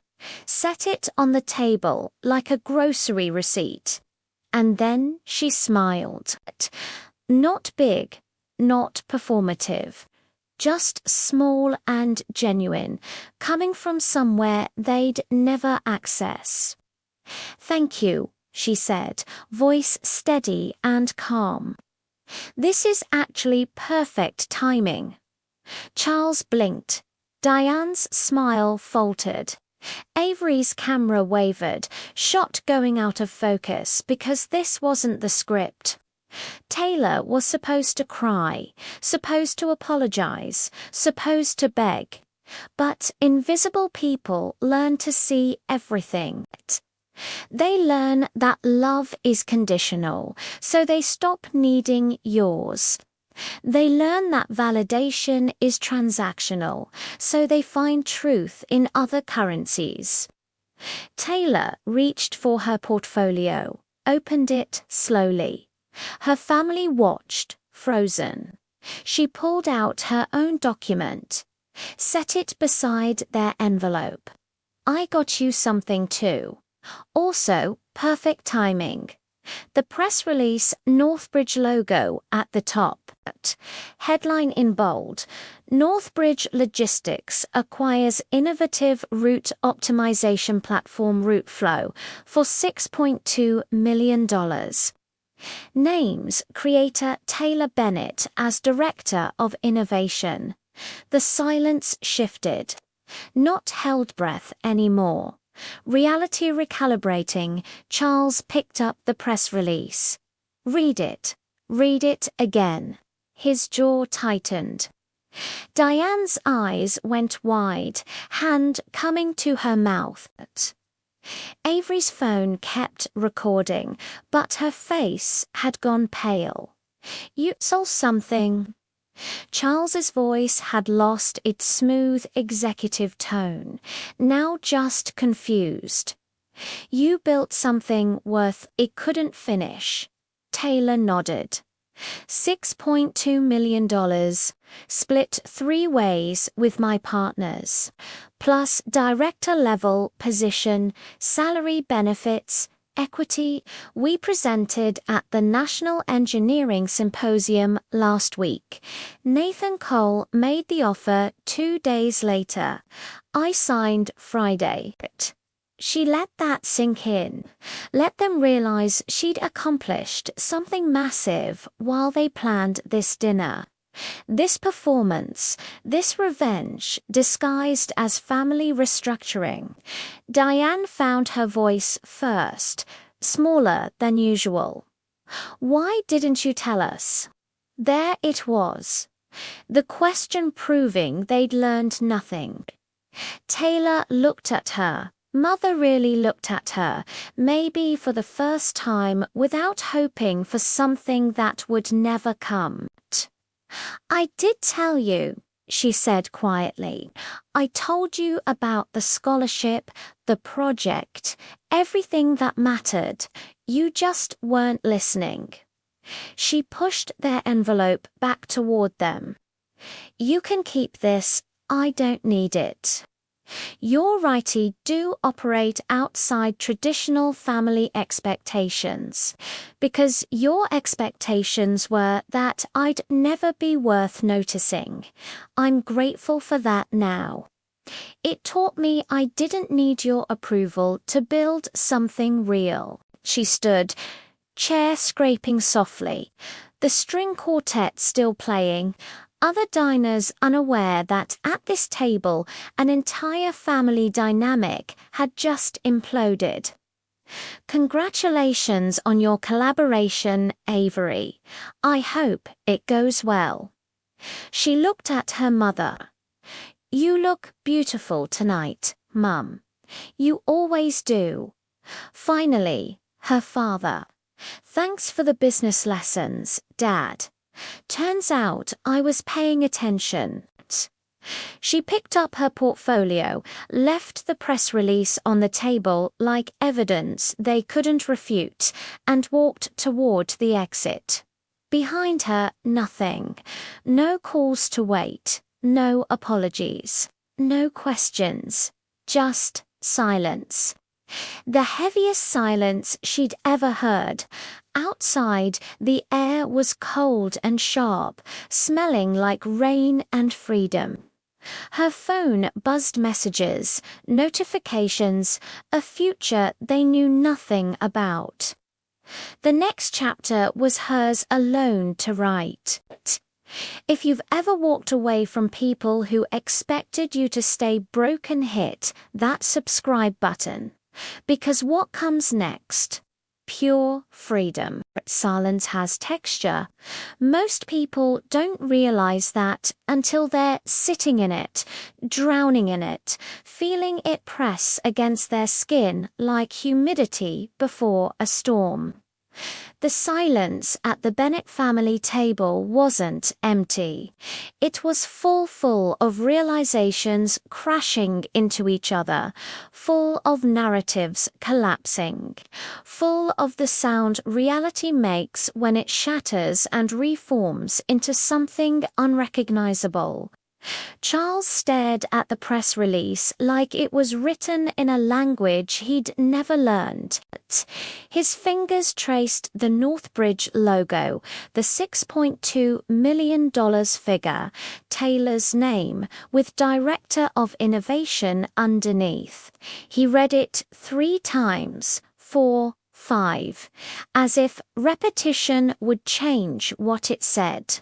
set it on the table like a grocery receipt, and then she smiled. Not big, not performative. Just small and genuine, coming from somewhere they'd never access. "Thank you," she said, voice steady and calm. "This is actually perfect timing." Charles blinked. Diane's smile faltered. Avery's camera wavered, shot going out of focus because this wasn't the script. Taylor was supposed to cry, supposed to apologize, supposed to beg. But invisible people learn to see everything. They learn that love is conditional, so they stop needing yours. They learn that validation is transactional, so they find truth in other currencies. Taylor reached for her portfolio, opened it slowly. Her family watched, frozen. She pulled out her own document, set it beside their envelope. "I got you something too. Also, perfect timing." The press release Northbridge logo at the top. Headline in bold: Northbridge Logistics acquires innovative route optimization platform Routeflow for $6.2 million. Names: creator Taylor Bennett as Director of Innovation. The silence shifted. Not held breath anymore. Reality recalibrating, Charles picked up the press release. Read it again. His jaw tightened. Diane's eyes went wide, hand coming to her mouth. Avery's phone kept recording, but her face had gone pale. "You saw something?" Charles's voice had lost its smooth executive tone, now just confused. "You built something worth it couldn't finish." Taylor nodded. $6.2 million, split 3 ways with my partners, plus director-level position, salary benefits, equity. We presented at the National Engineering Symposium last week. Nathan Cole made the offer 2 days later. I signed Friday. She let that sink in, let them realize she'd accomplished something massive while they planned this dinner. This performance, this revenge, disguised as family restructuring. Diane found her voice first, smaller than usual. "Why didn't you tell us?" There it was. The question proving they'd learned nothing. Taylor looked at her. Mother really looked at her, maybe for the first time, without hoping for something that would never come. "I did tell you," she said quietly. "I told you about the scholarship, the project, everything that mattered. You just weren't listening." She pushed their envelope back toward them. "You can keep this. I don't need it. Your righty do operate outside traditional family expectations, because your expectations were that I'd never be worth noticing. I'm grateful for that now. It taught me I didn't need your approval to build something real." She stood, chair scraping softly, the string quartet still playing, other diners unaware that at this table an entire family dynamic had just imploded. "Congratulations on your collaboration, Avery. I hope it goes well." She looked at her mother. "You look beautiful tonight, Mum. You always do." Finally, her father. "Thanks for the business lessons, Dad. Turns out I was paying attention." She picked up her portfolio, left the press release on the table like evidence they couldn't refute, and walked toward the exit. Behind her, nothing. No calls to wait, no apologies, no questions, just silence. The heaviest silence she'd ever heard. Outside, the air was cold and sharp, smelling like rain and freedom. Her phone buzzed messages, notifications, a future they knew nothing about. The next chapter was hers alone to write. If you've ever walked away from people who expected you to stay broken, hit that subscribe button. Because what comes next? Pure freedom. Silence has texture. Most people don't realize that until they're sitting in it, drowning in it, feeling it press against their skin like humidity before a storm. The silence at the Bennett family table wasn't empty. It was full of realizations crashing into each other, full of narratives collapsing, full of the sound reality makes when it shatters and reforms into something unrecognizable. Charles stared at the press release like it was written in a language he'd never learned. His fingers traced the Northbridge logo, the $6.2 million figure, Taylor's name, with Director of Innovation underneath. He read it 3 times, 4, 5, as if repetition would change what it said.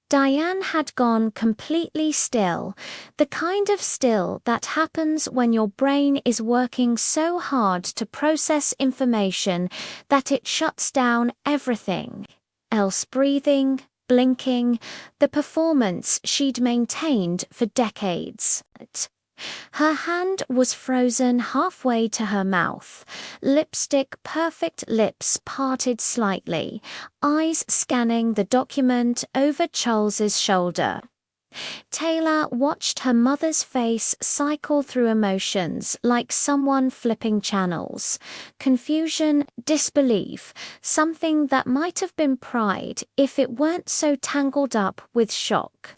Diane had gone completely still, the kind of still that happens when your brain is working so hard to process information that it shuts down everything else, breathing, blinking, the performance she'd maintained for decades. Her hand was frozen halfway to her mouth, lipstick perfect lips parted slightly, eyes scanning the document over Charles's shoulder. Taylor watched her mother's face cycle through emotions like someone flipping channels. Confusion, disbelief, something that might have been pride if it weren't so tangled up with shock.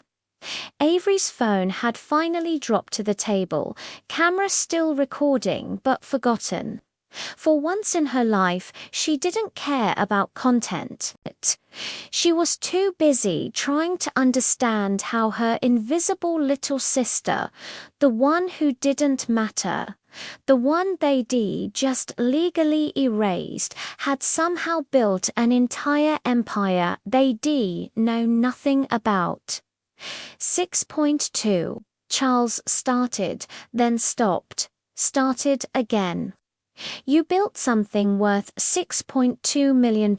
Avery's phone had finally dropped to the table, camera still recording but forgotten. For once in her life, she didn't care about content. She was too busy trying to understand how her invisible little sister, the one who didn't matter, the one they'd just legally erased, had somehow built an entire empire they'd know nothing about. 6.2. Charles started, then stopped, started again. You built something worth $6.2 million.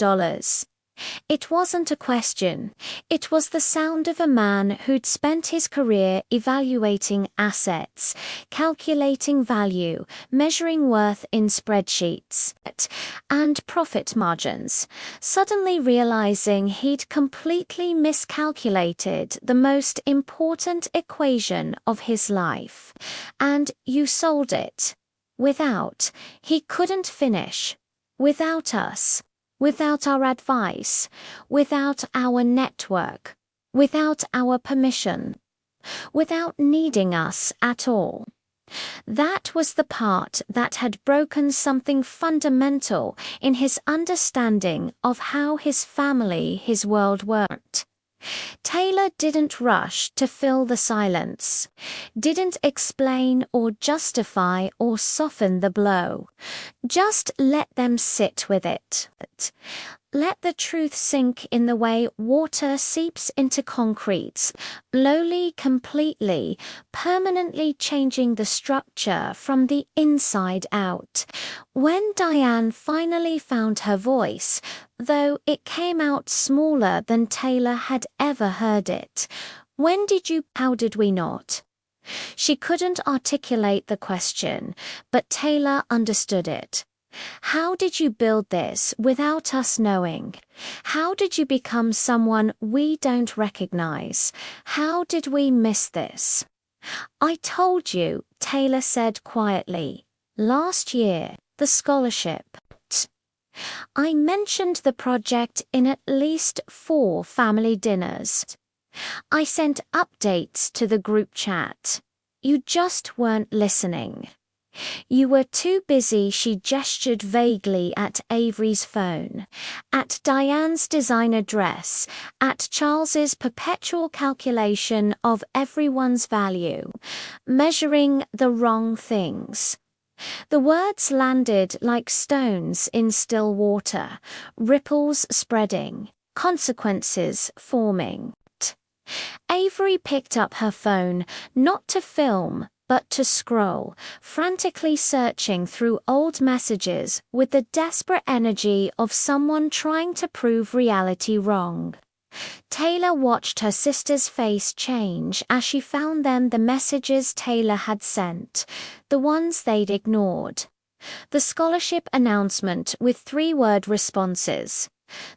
It wasn't a question. It was the sound of a man who'd spent his career evaluating assets, calculating value, measuring worth in spreadsheets, and profit margins, suddenly realizing he'd completely miscalculated the most important equation of his life. And you sold it. He couldn't finish. Without us. Without our advice, without our network, without our permission, without needing us at all. That was the part that had broken something fundamental in his understanding of how his family, his world worked. Taylor didn't rush to fill the silence, didn't explain or justify or soften the blow. Just let them sit with it. Let the truth sink in the way water seeps into concrete, slowly, completely, permanently changing the structure from the inside out. When Diane finally found her voice, though it came out smaller than Taylor had ever heard it. When did you? How did we not? She couldn't articulate the question, but Taylor understood it. How did you build this without us knowing? How did you become someone we don't recognize? How did we miss this? I told you, Taylor said quietly. Last year, the scholarship. I mentioned the project in at least 4 family dinners. I sent updates to the group chat. You just weren't listening. You were too busy. She gestured vaguely at Avery's phone, at Diane's designer dress, at Charles's perpetual calculation of everyone's value, measuring the wrong things. The words landed like stones in still water, ripples spreading, consequences forming. Avery picked up her phone, not to film, but to scroll, frantically searching through old messages with the desperate energy of someone trying to prove reality wrong. Taylor watched her sister's face change as she found them, the messages Taylor had sent, the ones they'd ignored. The scholarship announcement with 3-word responses.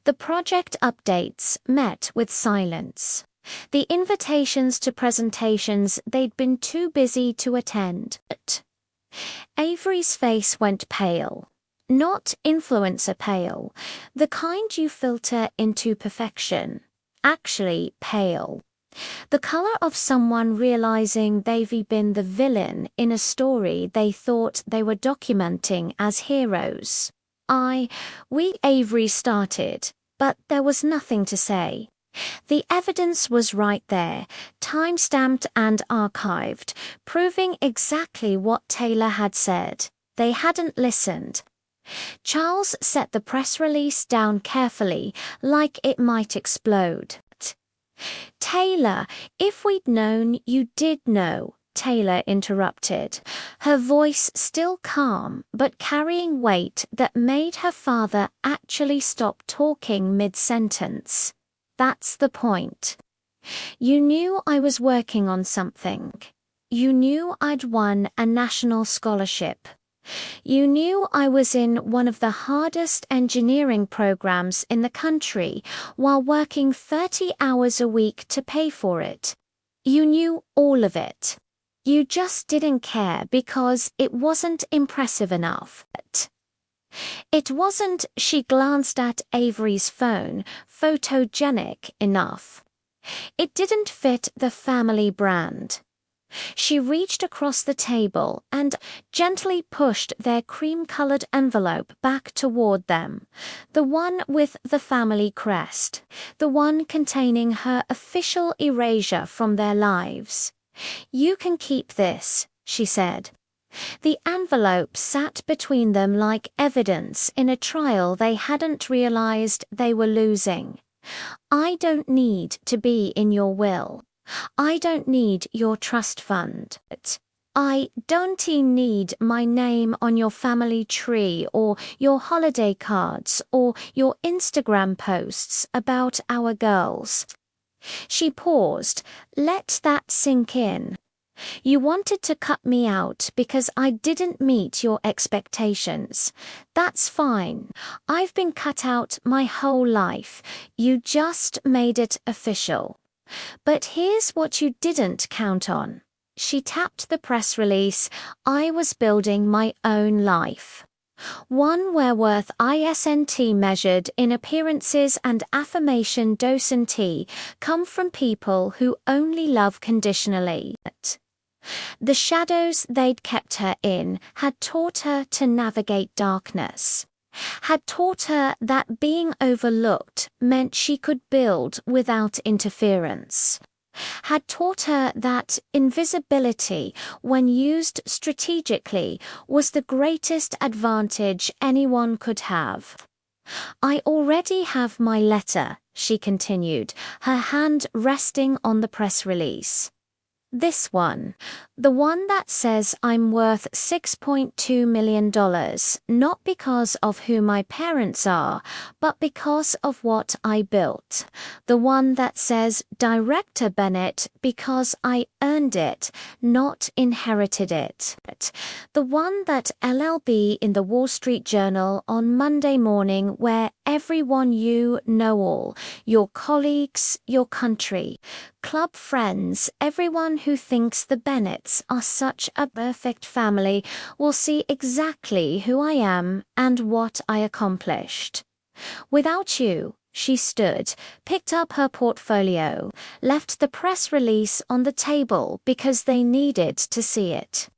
The project updates met with silence. The invitations to presentations they'd been too busy to attend. Avery's face went pale. Not influencer pale, the kind you filter into perfection. Actually pale. The color of someone realizing they've been the villain in a story they thought they were documenting as heroes. Avery started, but there was nothing to say. The evidence was right there, time-stamped and archived, proving exactly what Taylor had said. They hadn't listened. Charles set the press release down carefully, like it might explode. Taylor, if we'd known, you did know, Taylor interrupted, her voice still calm but carrying weight that made her father actually stop talking mid-sentence. That's the point. You knew I was working on something. You knew I'd won a national scholarship. You knew I was in one of the hardest engineering programs in the country while working 30 hours a week to pay for it. You knew all of it. You just didn't care because it wasn't impressive enough. It wasn't, she glanced at Avery's phone, photogenic enough. It didn't fit the family brand. She reached across the table and gently pushed their cream-colored envelope back toward them, the one with the family crest, the one containing her official erasure from their lives. You can keep this, she said. The envelope sat between them like evidence in a trial they hadn't realized they were losing. I don't need to be in your will. I don't need your trust fund. I don't need my name on your family tree or your holiday cards or your Instagram posts about our girls. She paused. Let that sink in. You wanted to cut me out because I didn't meet your expectations. That's fine. I've been cut out my whole life. You just made it official. But here's what you didn't count on. She tapped the press release. I was building my own life. One where worth isn't measured in appearances and affirmation docent come from people who only love conditionally. The shadows they'd kept her in had taught her to navigate darkness, had taught her that being overlooked meant she could build without interference, had taught her that invisibility, when used strategically, was the greatest advantage anyone could have. I already have my letter, she continued, her hand resting on the press release. This one. The one that says I'm worth $6.2 million, not because of who my parents are, but because of what I built. The one that says Director Bennett because I earned it, not inherited it. The one that LLB in the Wall Street Journal on Monday morning where everyone you know all, your colleagues, your country, club friends, everyone who thinks the Bennetts are such a perfect family will see exactly who I am and what I accomplished. Without you, she stood, picked up her portfolio, left the press release on the table because they needed to see it.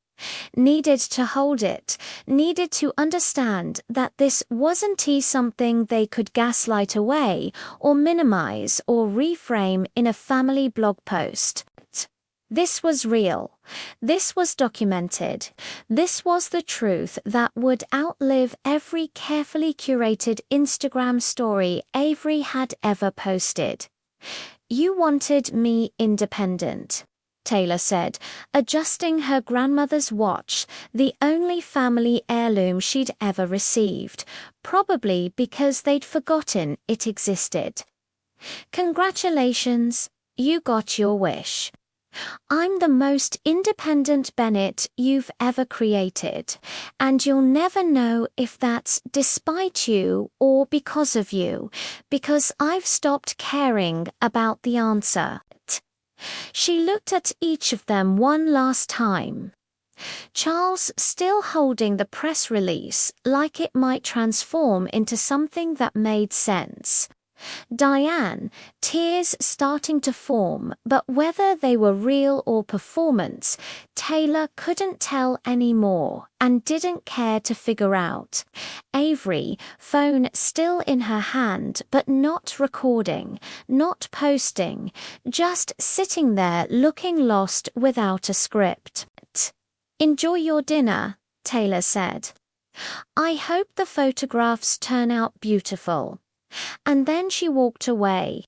Needed to hold it, needed to understand that this wasn't something they could gaslight away or minimize or reframe in a family blog post. This was real. This was documented. This was the truth that would outlive every carefully curated Instagram story Avery had ever posted. You wanted me independent, Taylor said, adjusting her grandmother's watch, the only family heirloom she'd ever received, probably because they'd forgotten it existed. Congratulations, you got your wish. I'm the most independent Bennett you've ever created, and you'll never know if that's despite you or because of you, because I've stopped caring about the answer. She looked at each of them one last time. Charles still holding the press release like it might transform into something that made sense. Diane, tears starting to form, but whether they were real or performance, Taylor couldn't tell anymore and didn't care to figure out. Avery, phone still in her hand but not recording, not posting, just sitting there looking lost without a script. Enjoy your dinner, Taylor said. I hope the photographs turn out beautiful. And then she walked away,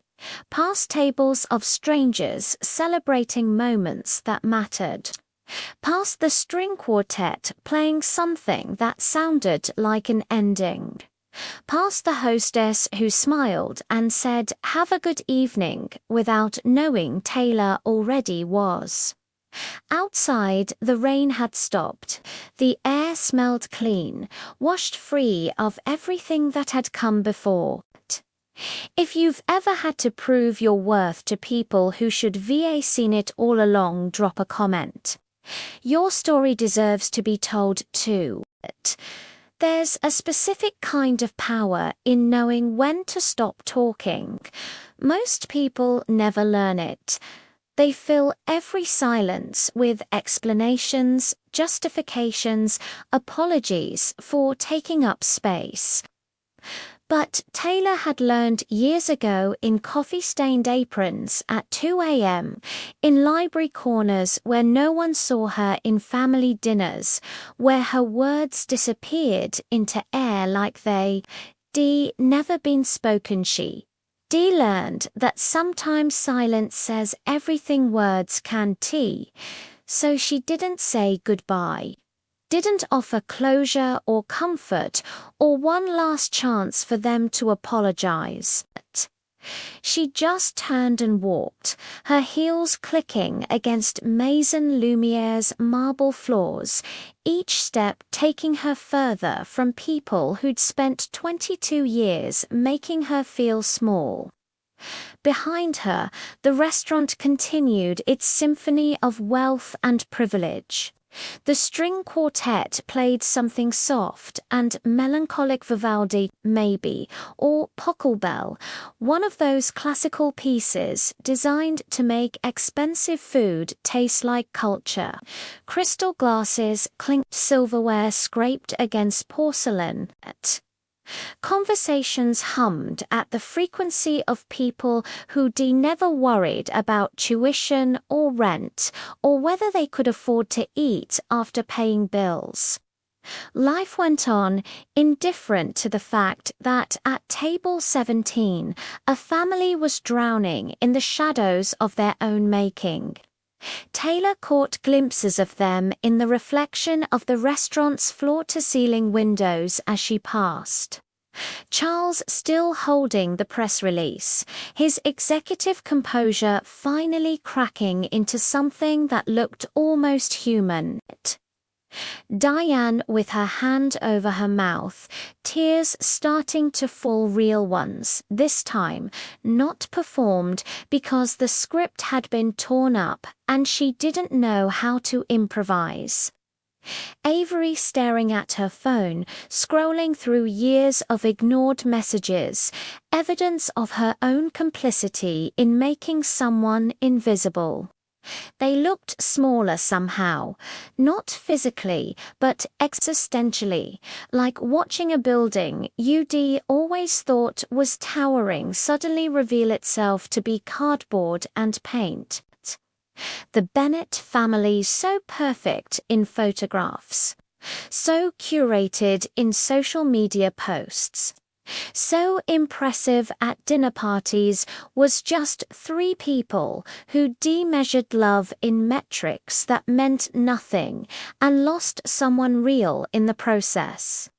past tables of strangers celebrating moments that mattered, past the string quartet playing something that sounded like an ending, past the hostess who smiled and said, "Have a good evening," without knowing Taylor already was. Outside, the rain had stopped. The air smelled clean, washed free of everything that had come before. If you've ever had to prove your worth to people who should have seen it all along, drop a comment. Your story deserves to be told too. There's a specific kind of power in knowing when to stop talking. Most people never learn it. They fill every silence with explanations, justifications, apologies for taking up space. But Taylor had learned years ago in coffee-stained aprons at 2 a.m., in library corners where no one saw her in family dinners, where her words disappeared into air like never been spoken. She learned that sometimes silence says everything words can. So she didn't say goodbye. Didn't offer closure or comfort or one last chance for them to apologize. She just turned and walked, her heels clicking against Maison Lumiere's marble floors, each step taking her further from people who'd spent 22 years making her feel small. Behind her, the restaurant continued its symphony of wealth and privilege. The string quartet played something soft and melancholic, Vivaldi, maybe, or Pockelbell, one of those classical pieces designed to make expensive food taste like culture. Crystal glasses clinked, silverware scraped against porcelain. Conversations hummed at the frequency of people who never worried about tuition or rent or whether they could afford to eat after paying bills. Life went on, indifferent to the fact that at table 17, a family was drowning in the shadows of their own making. Taylor caught glimpses of them in the reflection of the restaurant's floor-to-ceiling windows as she passed. Charles still holding the press release, his executive composure finally cracking into something that looked almost human. Diane with her hand over her mouth, tears starting to fall, real ones, this time, not performed, because the script had been torn up and she didn't know how to improvise. Avery staring at her phone, scrolling through years of ignored messages, evidence of her own complicity in making someone invisible. They looked smaller somehow, not physically, but existentially, like watching a building you'd always thought was towering suddenly reveal itself to be cardboard and paint. The Bennett family, so perfect in photographs, so curated in social media posts, so impressive at dinner parties, was just three people who demeasured love in metrics that meant nothing and lost someone real in the process.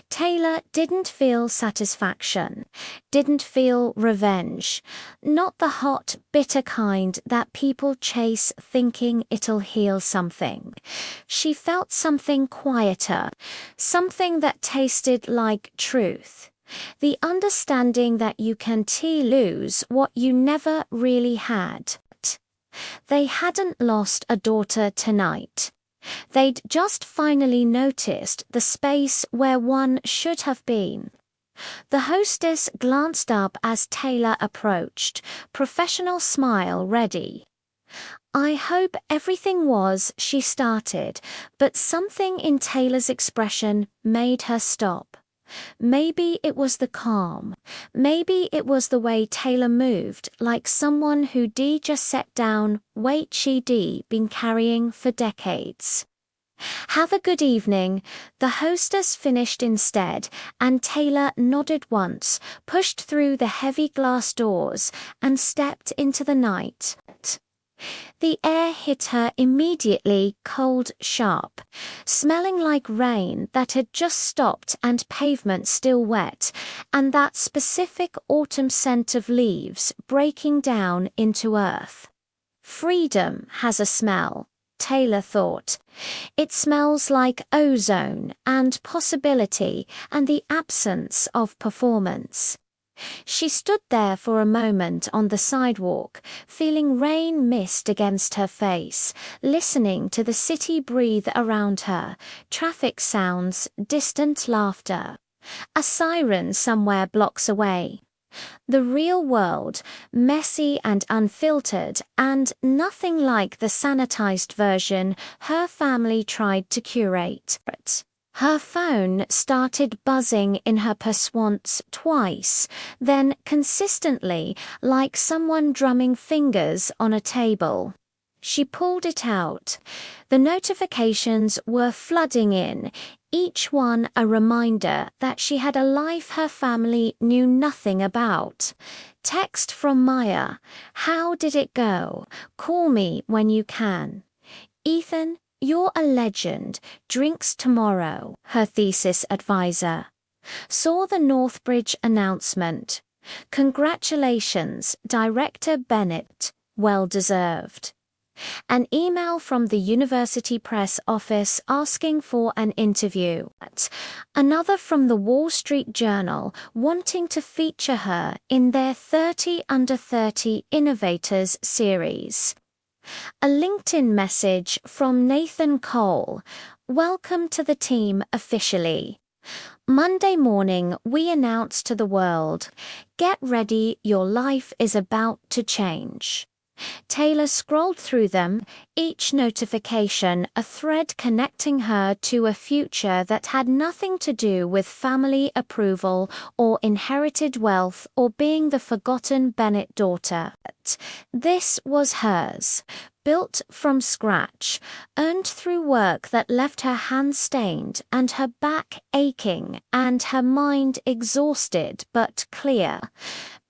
Taylor didn't feel satisfaction, didn't feel revenge, not the hot, bitter kind that people chase thinking it'll heal something. She felt something quieter, something that tasted like truth. The understanding that you can lose what you never really had. They hadn't lost a daughter tonight. They'd just finally noticed the space where one should have been. The hostess glanced up as Taylor approached, professional smile ready. "I hope everything was," she started, but something in Taylor's expression made her stop. Maybe it was the calm. Maybe it was the way Taylor moved, like someone who just set down weight she'd been carrying for decades. "Have a good evening," the hostess finished instead, and Taylor nodded once, pushed through the heavy glass doors, and stepped into the night. The air hit her immediately, cold, sharp, smelling like rain that had just stopped and pavement still wet, and that specific autumn scent of leaves breaking down into earth. Freedom has a smell, Taylor thought. It smells like ozone and possibility and the absence of performance. She stood there for a moment on the sidewalk, feeling rain mist against her face, listening to the city breathe around her, traffic sounds, distant laughter. A siren somewhere blocks away. The real world, messy and unfiltered, and nothing like the sanitized version her family tried to curate. Her phone started buzzing in her purse once, twice, then consistently, like someone drumming fingers on a table. She pulled it out. The notifications were flooding in, each one a reminder that she had a life her family knew nothing about. Text from Maya. "How did it go? Call me when you can. Ethan, you're a legend. Drinks tomorrow," her thesis advisor. Saw the Northbridge announcement. "Congratulations, Director Bennett. Well deserved." An email from the university press office asking for an interview. Another from the Wall Street Journal wanting to feature her in their 30 Under 30 Innovators series. A LinkedIn message from Nathan Cole. "Welcome to the team officially. Monday morning we announce to the world, get ready, your life is about to change." Taylor scrolled through them, each notification a thread connecting her to a future that had nothing to do with family approval or inherited wealth or being the forgotten Bennett daughter. This was hers, built from scratch, earned through work that left her hands stained and her back aching and her mind exhausted but clear.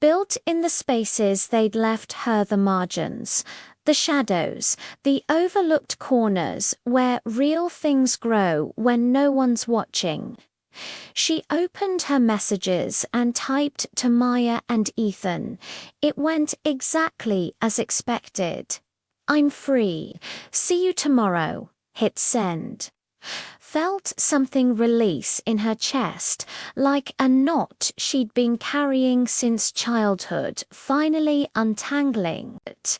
Built in the spaces they'd left her, the margins, The shadows, the overlooked corners where real things grow when no one's watching. She opened her messages and typed to Maya and Ethan. It went exactly as expected. "I'm free. See you tomorrow." Hit send. Felt something release in her chest, like a knot she'd been carrying since childhood, finally untangling it.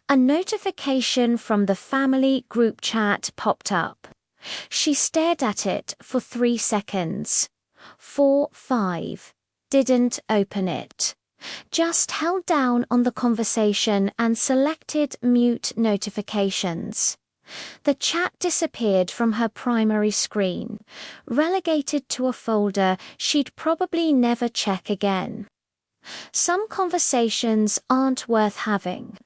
A notification from the family group chat popped up. She stared at it for 3 seconds. 4, 5. Didn't open it. Just held down on the conversation and selected mute notifications. The chat disappeared from her primary screen, relegated to a folder she'd probably never check again. Some conversations aren't worth having.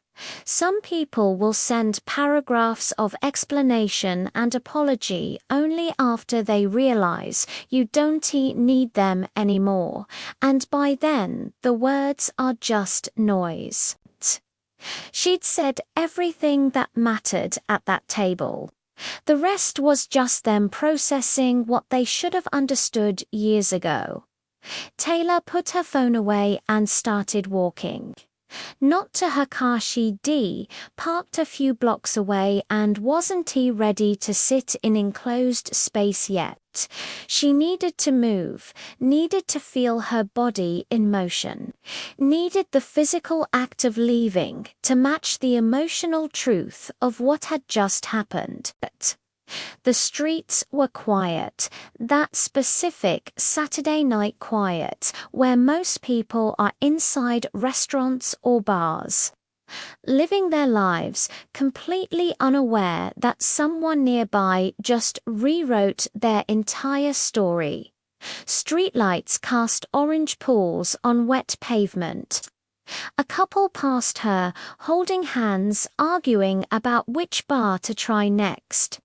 Some people will send paragraphs of explanation and apology only after they realize you don't need them anymore, and by then the words are just noise. She'd said everything that mattered at that table. The rest was just them processing what they should have understood years ago. Taylor put her phone away and started walking. Not to her car she'd parked a few blocks away, and wasn't ready to sit in enclosed space yet. She needed to move, needed to feel her body in motion, needed the physical act of leaving to match the emotional truth of what had just happened. The streets were quiet, that specific Saturday night quiet where most people are inside restaurants or bars, living their lives completely unaware that someone nearby just rewrote their entire story. Streetlights cast orange pools on wet pavement. A couple passed her, holding hands, arguing about which bar to try next.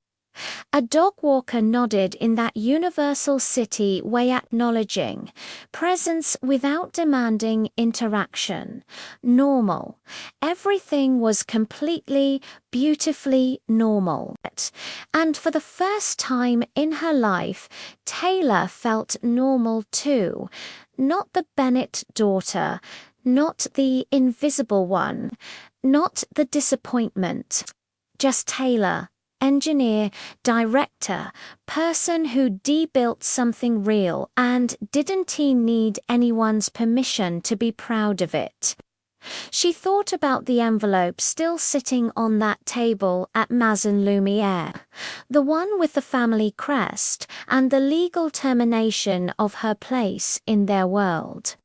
A dog walker nodded in that universal city way, acknowledging presence without demanding interaction. Normal. Everything was completely, beautifully normal. And for the first time in her life, Taylor felt normal too. Not the Bennett daughter, not the invisible one, not the disappointment. Just Taylor. Engineer, director, person who built something real and didn't need anyone's permission to be proud of it. She thought about the envelope still sitting on that table at Maison Lumiere, the one with the family crest and the legal termination of her place in their world.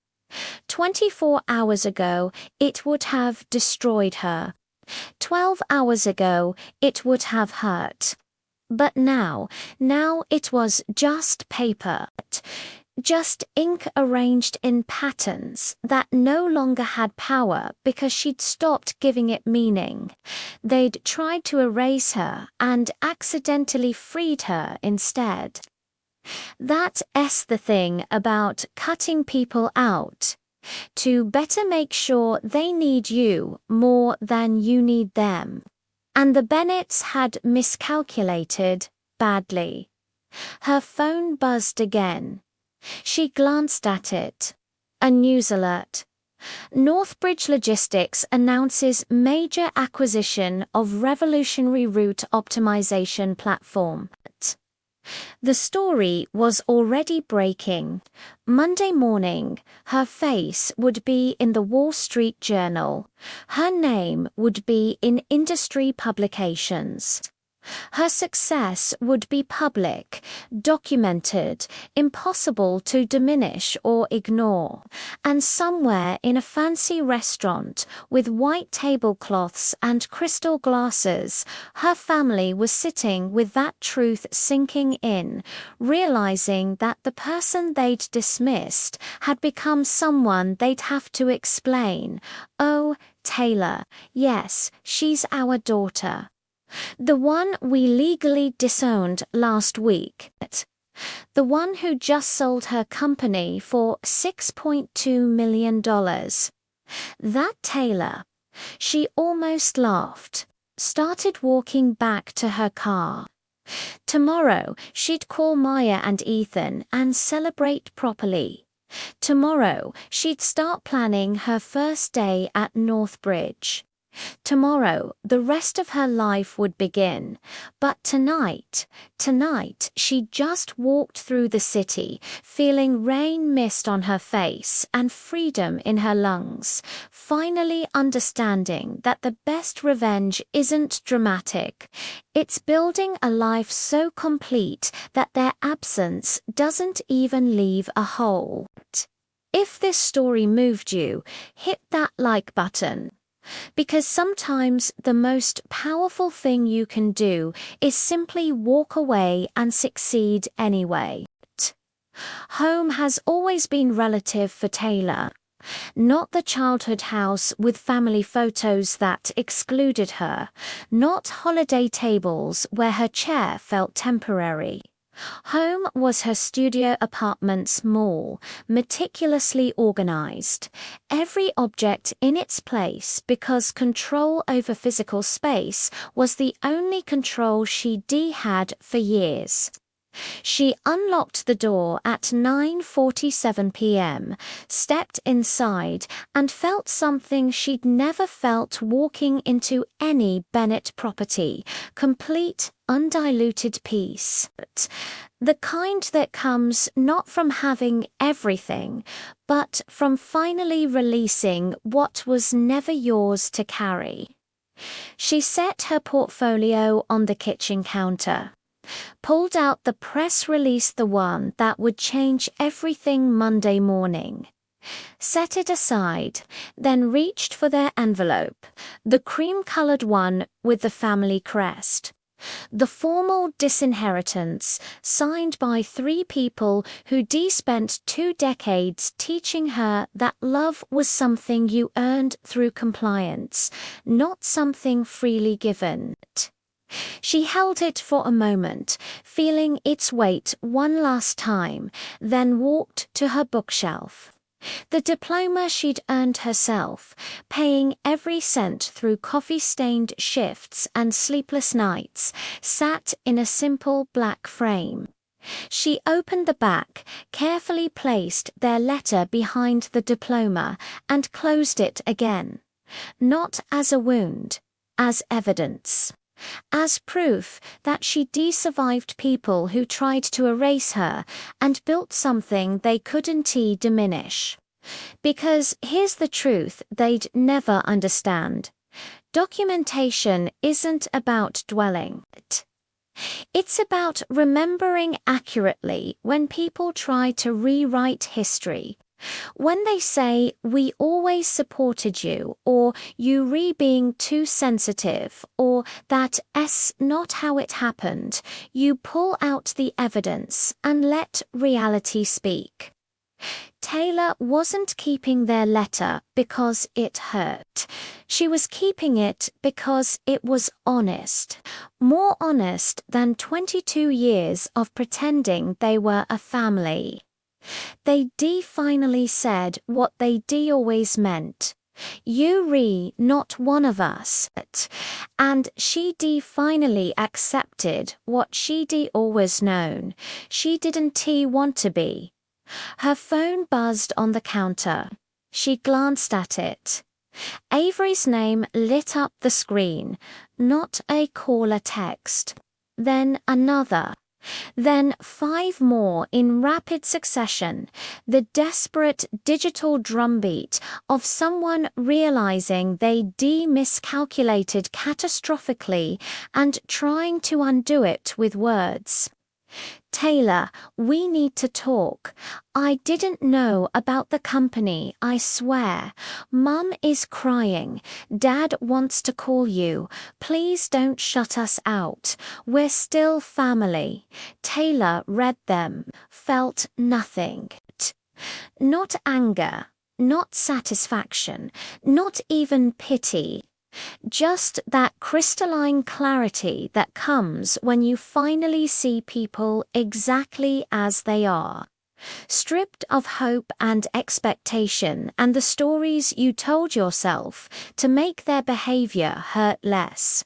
24 hours ago, it would have destroyed her. 12 hours ago, it would have hurt. But now it was just paper. Just ink arranged in patterns that no longer had power because she'd stopped giving it meaning. They'd tried to erase her and accidentally freed her instead. That's the thing about cutting people out. To better make sure they need you more than you need them. And the Bennetts had miscalculated badly. Her phone buzzed again. She glanced at it. A news alert. Northbridge Logistics announces major acquisition of revolutionary route optimization platform. The story was already breaking. Monday morning, her face would be in the Wall Street Journal. Her name would be in industry publications. Her success would be public, documented, impossible to diminish or ignore, and somewhere in a fancy restaurant with white tablecloths and crystal glasses, her family was sitting with that truth sinking in, realizing that the person they'd dismissed had become someone they'd have to explain. "Oh, Taylor, yes, she's our daughter. The one we legally disowned last week. The one who just sold her company for $6.2 million. That Taylor. She almost laughed, started walking back to her car. Tomorrow, she'd call Maya and Ethan and celebrate properly. Tomorrow, she'd start planning her first day at Northbridge. Tomorrow, the rest of her life would begin. But tonight, she just walked through the city, feeling rain mist on her face and freedom in her lungs, finally understanding that the best revenge isn't dramatic. It's building a life so complete that their absence doesn't even leave a hole. If this story moved you, hit that like button. Because sometimes the most powerful thing you can do is simply walk away and succeed anyway. Home has always been relative for Taylor. Not the childhood house with family photos that excluded her, not holiday tables where her chair felt temporary. Home was her studio apartment's mall, meticulously organized. Every object in its place because control over physical space was the only control she had for years. She unlocked the door at 9:47 p.m., stepped inside, and felt something she'd never felt walking into any Bennett property: complete, undiluted peace. The kind that comes not from having everything, but from finally releasing what was never yours to carry. She set her portfolio on the kitchen counter, pulled out the press release, the one that would change everything Monday morning, set it aside, then reached for their envelope, the cream-colored one with the family crest. The formal disinheritance, signed by 3 people who spent 2 decades teaching her that love was something you earned through compliance, not something freely given. She held it for a moment, feeling its weight one last time, then walked to her bookshelf. The diploma she'd earned herself, paying every cent through coffee-stained shifts and sleepless nights, sat in a simple black frame. She opened the back, carefully placed their letter behind the diploma, and closed it again. Not as a wound, as evidence. As proof that she'd survived people who tried to erase her and built something they couldn't diminish. Because here's the truth they'd never understand. Documentation isn't about dwelling. It's about remembering accurately when people try to rewrite history. When they say, "We always supported you," or "You being too sensitive," or "That's not how it happened," you pull out the evidence and let reality speak. Taylor wasn't keeping their letter because it hurt. She was keeping it because it was honest. More honest than 22 years of pretending they were a family. They finally said what they always meant. "You not one of us." And she finally accepted what she'd always known. She didn't want to be. Her phone buzzed on the counter. She glanced at it. Avery's name lit up the screen, not a call, a text. Then another. Then 5 more in rapid succession, the desperate digital drumbeat of someone realizing they miscalculated catastrophically and trying to undo it with words. "Taylor, we need to talk. I didn't know about the company, I swear. Mum is crying. Dad wants to call you. Please don't shut us out. We're still family." Taylor read them, felt nothing. Not anger, not satisfaction, not even pity. Just that crystalline clarity that comes when you finally see people exactly as they are. stripped of hope and expectation and the stories you told yourself to make their behavior hurt less.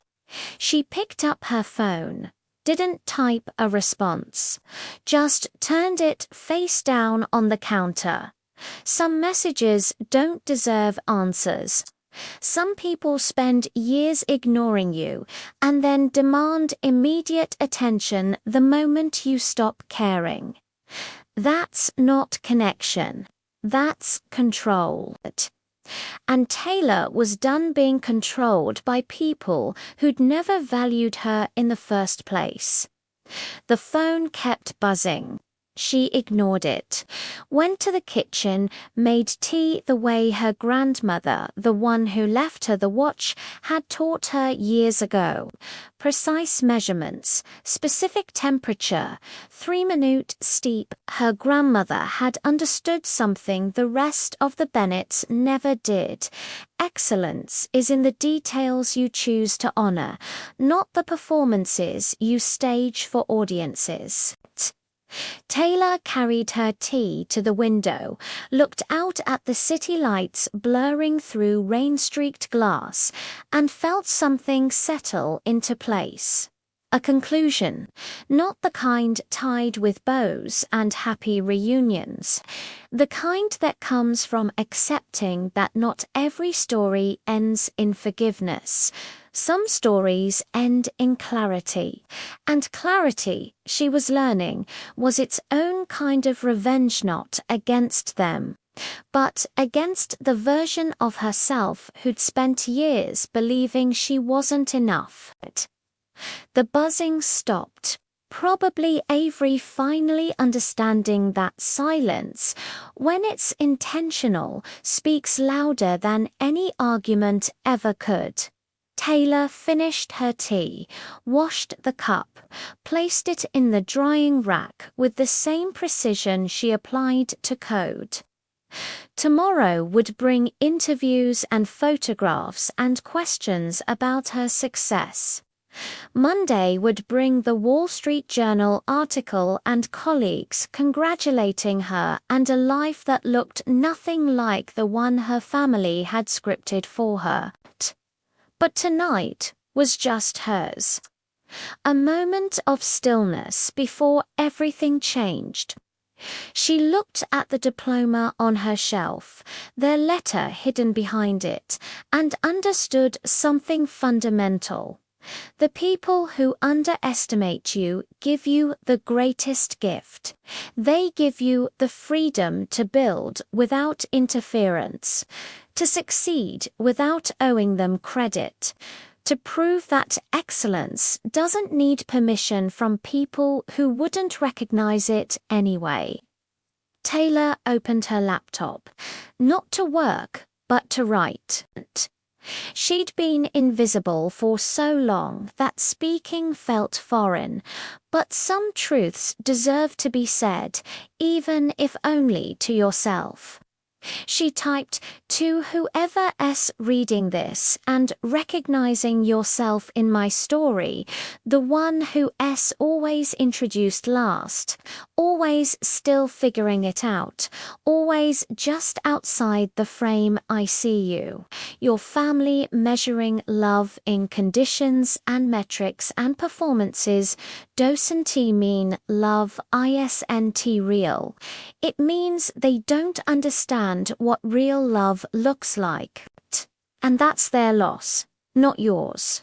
She picked up her phone, didn't type a response, just turned it face down on the counter. Some messages don't deserve answers. Some people spend years ignoring you and then demand immediate attention the moment you stop caring. That's not connection. That's control. And Taylor was done being controlled by people who'd never valued her in the first place. The phone kept buzzing. She ignored it, went to the kitchen, made tea the way her grandmother, the one who left her the watch, had taught her years ago. Precise measurements, specific temperature, 3-minute steep. Her grandmother had understood something the rest of the Bennets never did. Excellence is in the details you choose to honor, not the performances you stage for audiences. Taylor carried her tea to the window, looked out at the city lights blurring through rain-streaked glass, and felt something settle into place. A conclusion, not the kind tied with bows and happy reunions, the kind that comes from accepting that not every story ends in forgiveness. Some stories end in clarity, and clarity, she was learning, was its own kind of revenge, not against them, but against the version of herself who'd spent years believing she wasn't enough. The buzzing stopped, probably Avery finally understanding that silence, when it's intentional, speaks louder than any argument ever could. Taylor finished her tea, washed the cup, placed it in the drying rack with the same precision she applied to code. Tomorrow would bring interviews and photographs and questions about her success. Monday would bring the Wall Street Journal article and colleagues congratulating her and a life that looked nothing like the one her family had scripted for her. But tonight was just hers. A moment of stillness before everything changed. She looked at the diploma on her shelf, their letter hidden behind it, and understood something fundamental. The people who underestimate you give you the greatest gift. They give you the freedom to build without interference, to succeed without owing them credit, to prove that excellence doesn't need permission from people who wouldn't recognize it anyway. Taylor opened her laptop, not to work, but to write. She'd been invisible for so long that speaking felt foreign, but some truths deserve to be said, even if only to yourself. She typed, "To whoever's reading this and recognizing yourself in my story, the one who's always introduced last, always still figuring it out, always just outside the frame I see you. Your family measuring love in conditions and metrics and performances doesn't mean love isn't real. It means they don't understand what real love looks like. And that's their loss, not yours.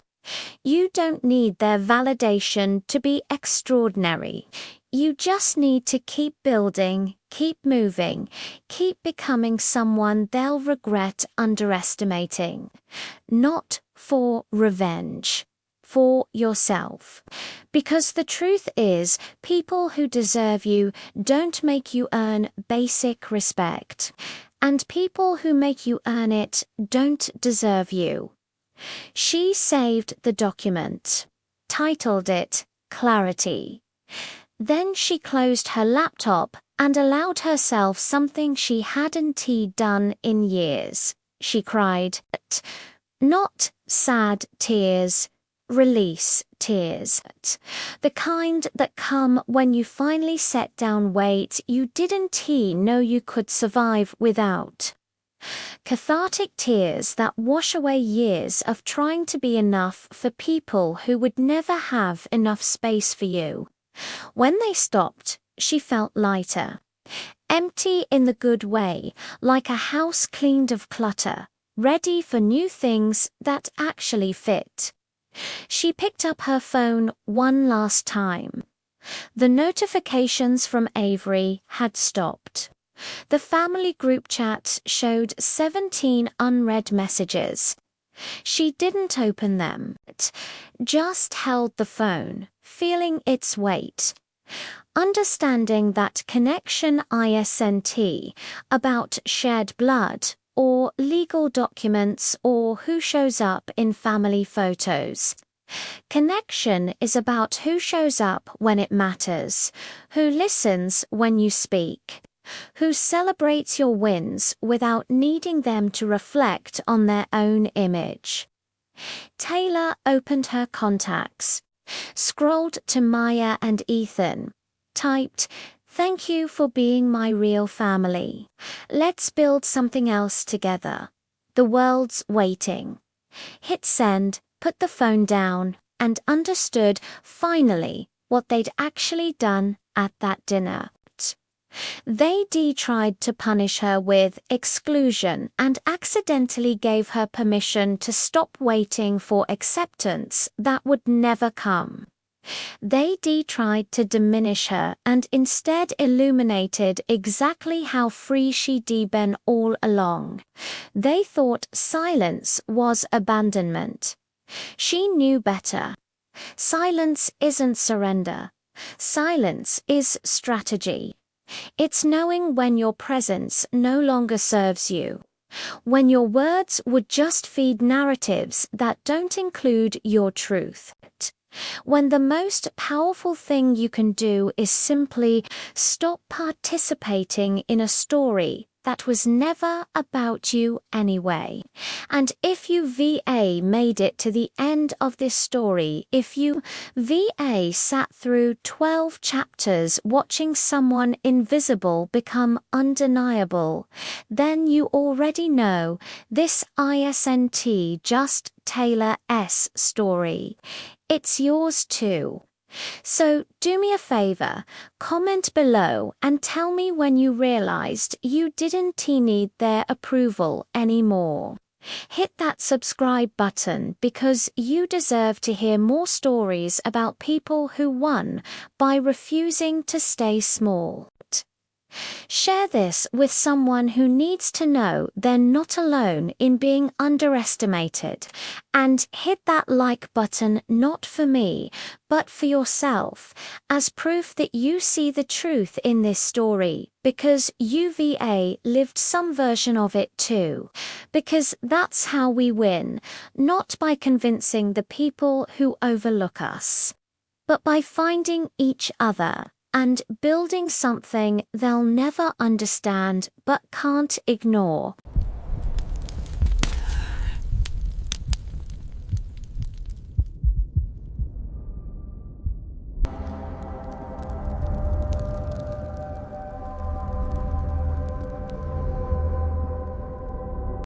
You don't need their validation to be extraordinary. You just need to keep building, keep moving, keep becoming someone they'll regret underestimating. Not for revenge. For yourself. Because the truth is, people who deserve you don't make you earn basic respect. And people who make you earn it don't deserve you. She saved the document, titled it Clarity. Then she closed her laptop and allowed herself something she hadn't done in years. She cried. Not sad tears. release tears. The kind that come when you finally set down weight you didn't know you could survive without. Cathartic tears that wash away years of trying to be enough for people who would never have enough space for you. When they stopped, she felt lighter. Empty in the good way, like a house cleaned of clutter, ready for new things that actually fit. She picked up her phone one last time. The notifications from Avery had stopped. The family group chat showed 17 unread messages. She didn't open them, just held the phone, feeling its weight. Understanding that connection isn't about shared blood or legal documents or who shows up in family photos. Connection is about who shows up when it matters, who listens when you speak, who celebrates your wins without needing them to reflect on their own image. Taylor opened her contacts, scrolled to Maya and Ethan, typed, "Thank you for being my real family. Let's build something else together. The world's waiting." Hit send, put the phone down, and understood, finally, what they'd actually done at that dinner. They tried to punish her with exclusion and accidentally gave her permission to stop waiting for acceptance that would never come. They tried to diminish her and instead illuminated exactly how free she'd been all along. They thought silence was abandonment. She knew better. Silence isn't surrender. Silence is strategy. It's knowing when your presence no longer serves you, when your words would just feed narratives that don't include your truth. When the most powerful thing you can do is simply stop participating in a story that was never about you anyway. And if you made it to the end of this story, if you sat through 12 chapters watching someone invisible become undeniable, then you already know this isn't just Taylor's story. It's yours too. So do me a favor, comment below and tell me when you realized you didn't need their approval anymore. Hit that subscribe button because you deserve to hear more stories about people who won by refusing to stay small. Share this with someone who needs to know they're not alone in being underestimated. And hit that like button not for me, but for yourself, as proof that you see the truth in this story, because you lived some version of it too. Because that's how we win, not by convincing the people who overlook us, but by finding each other and building something they'll never understand but can't ignore.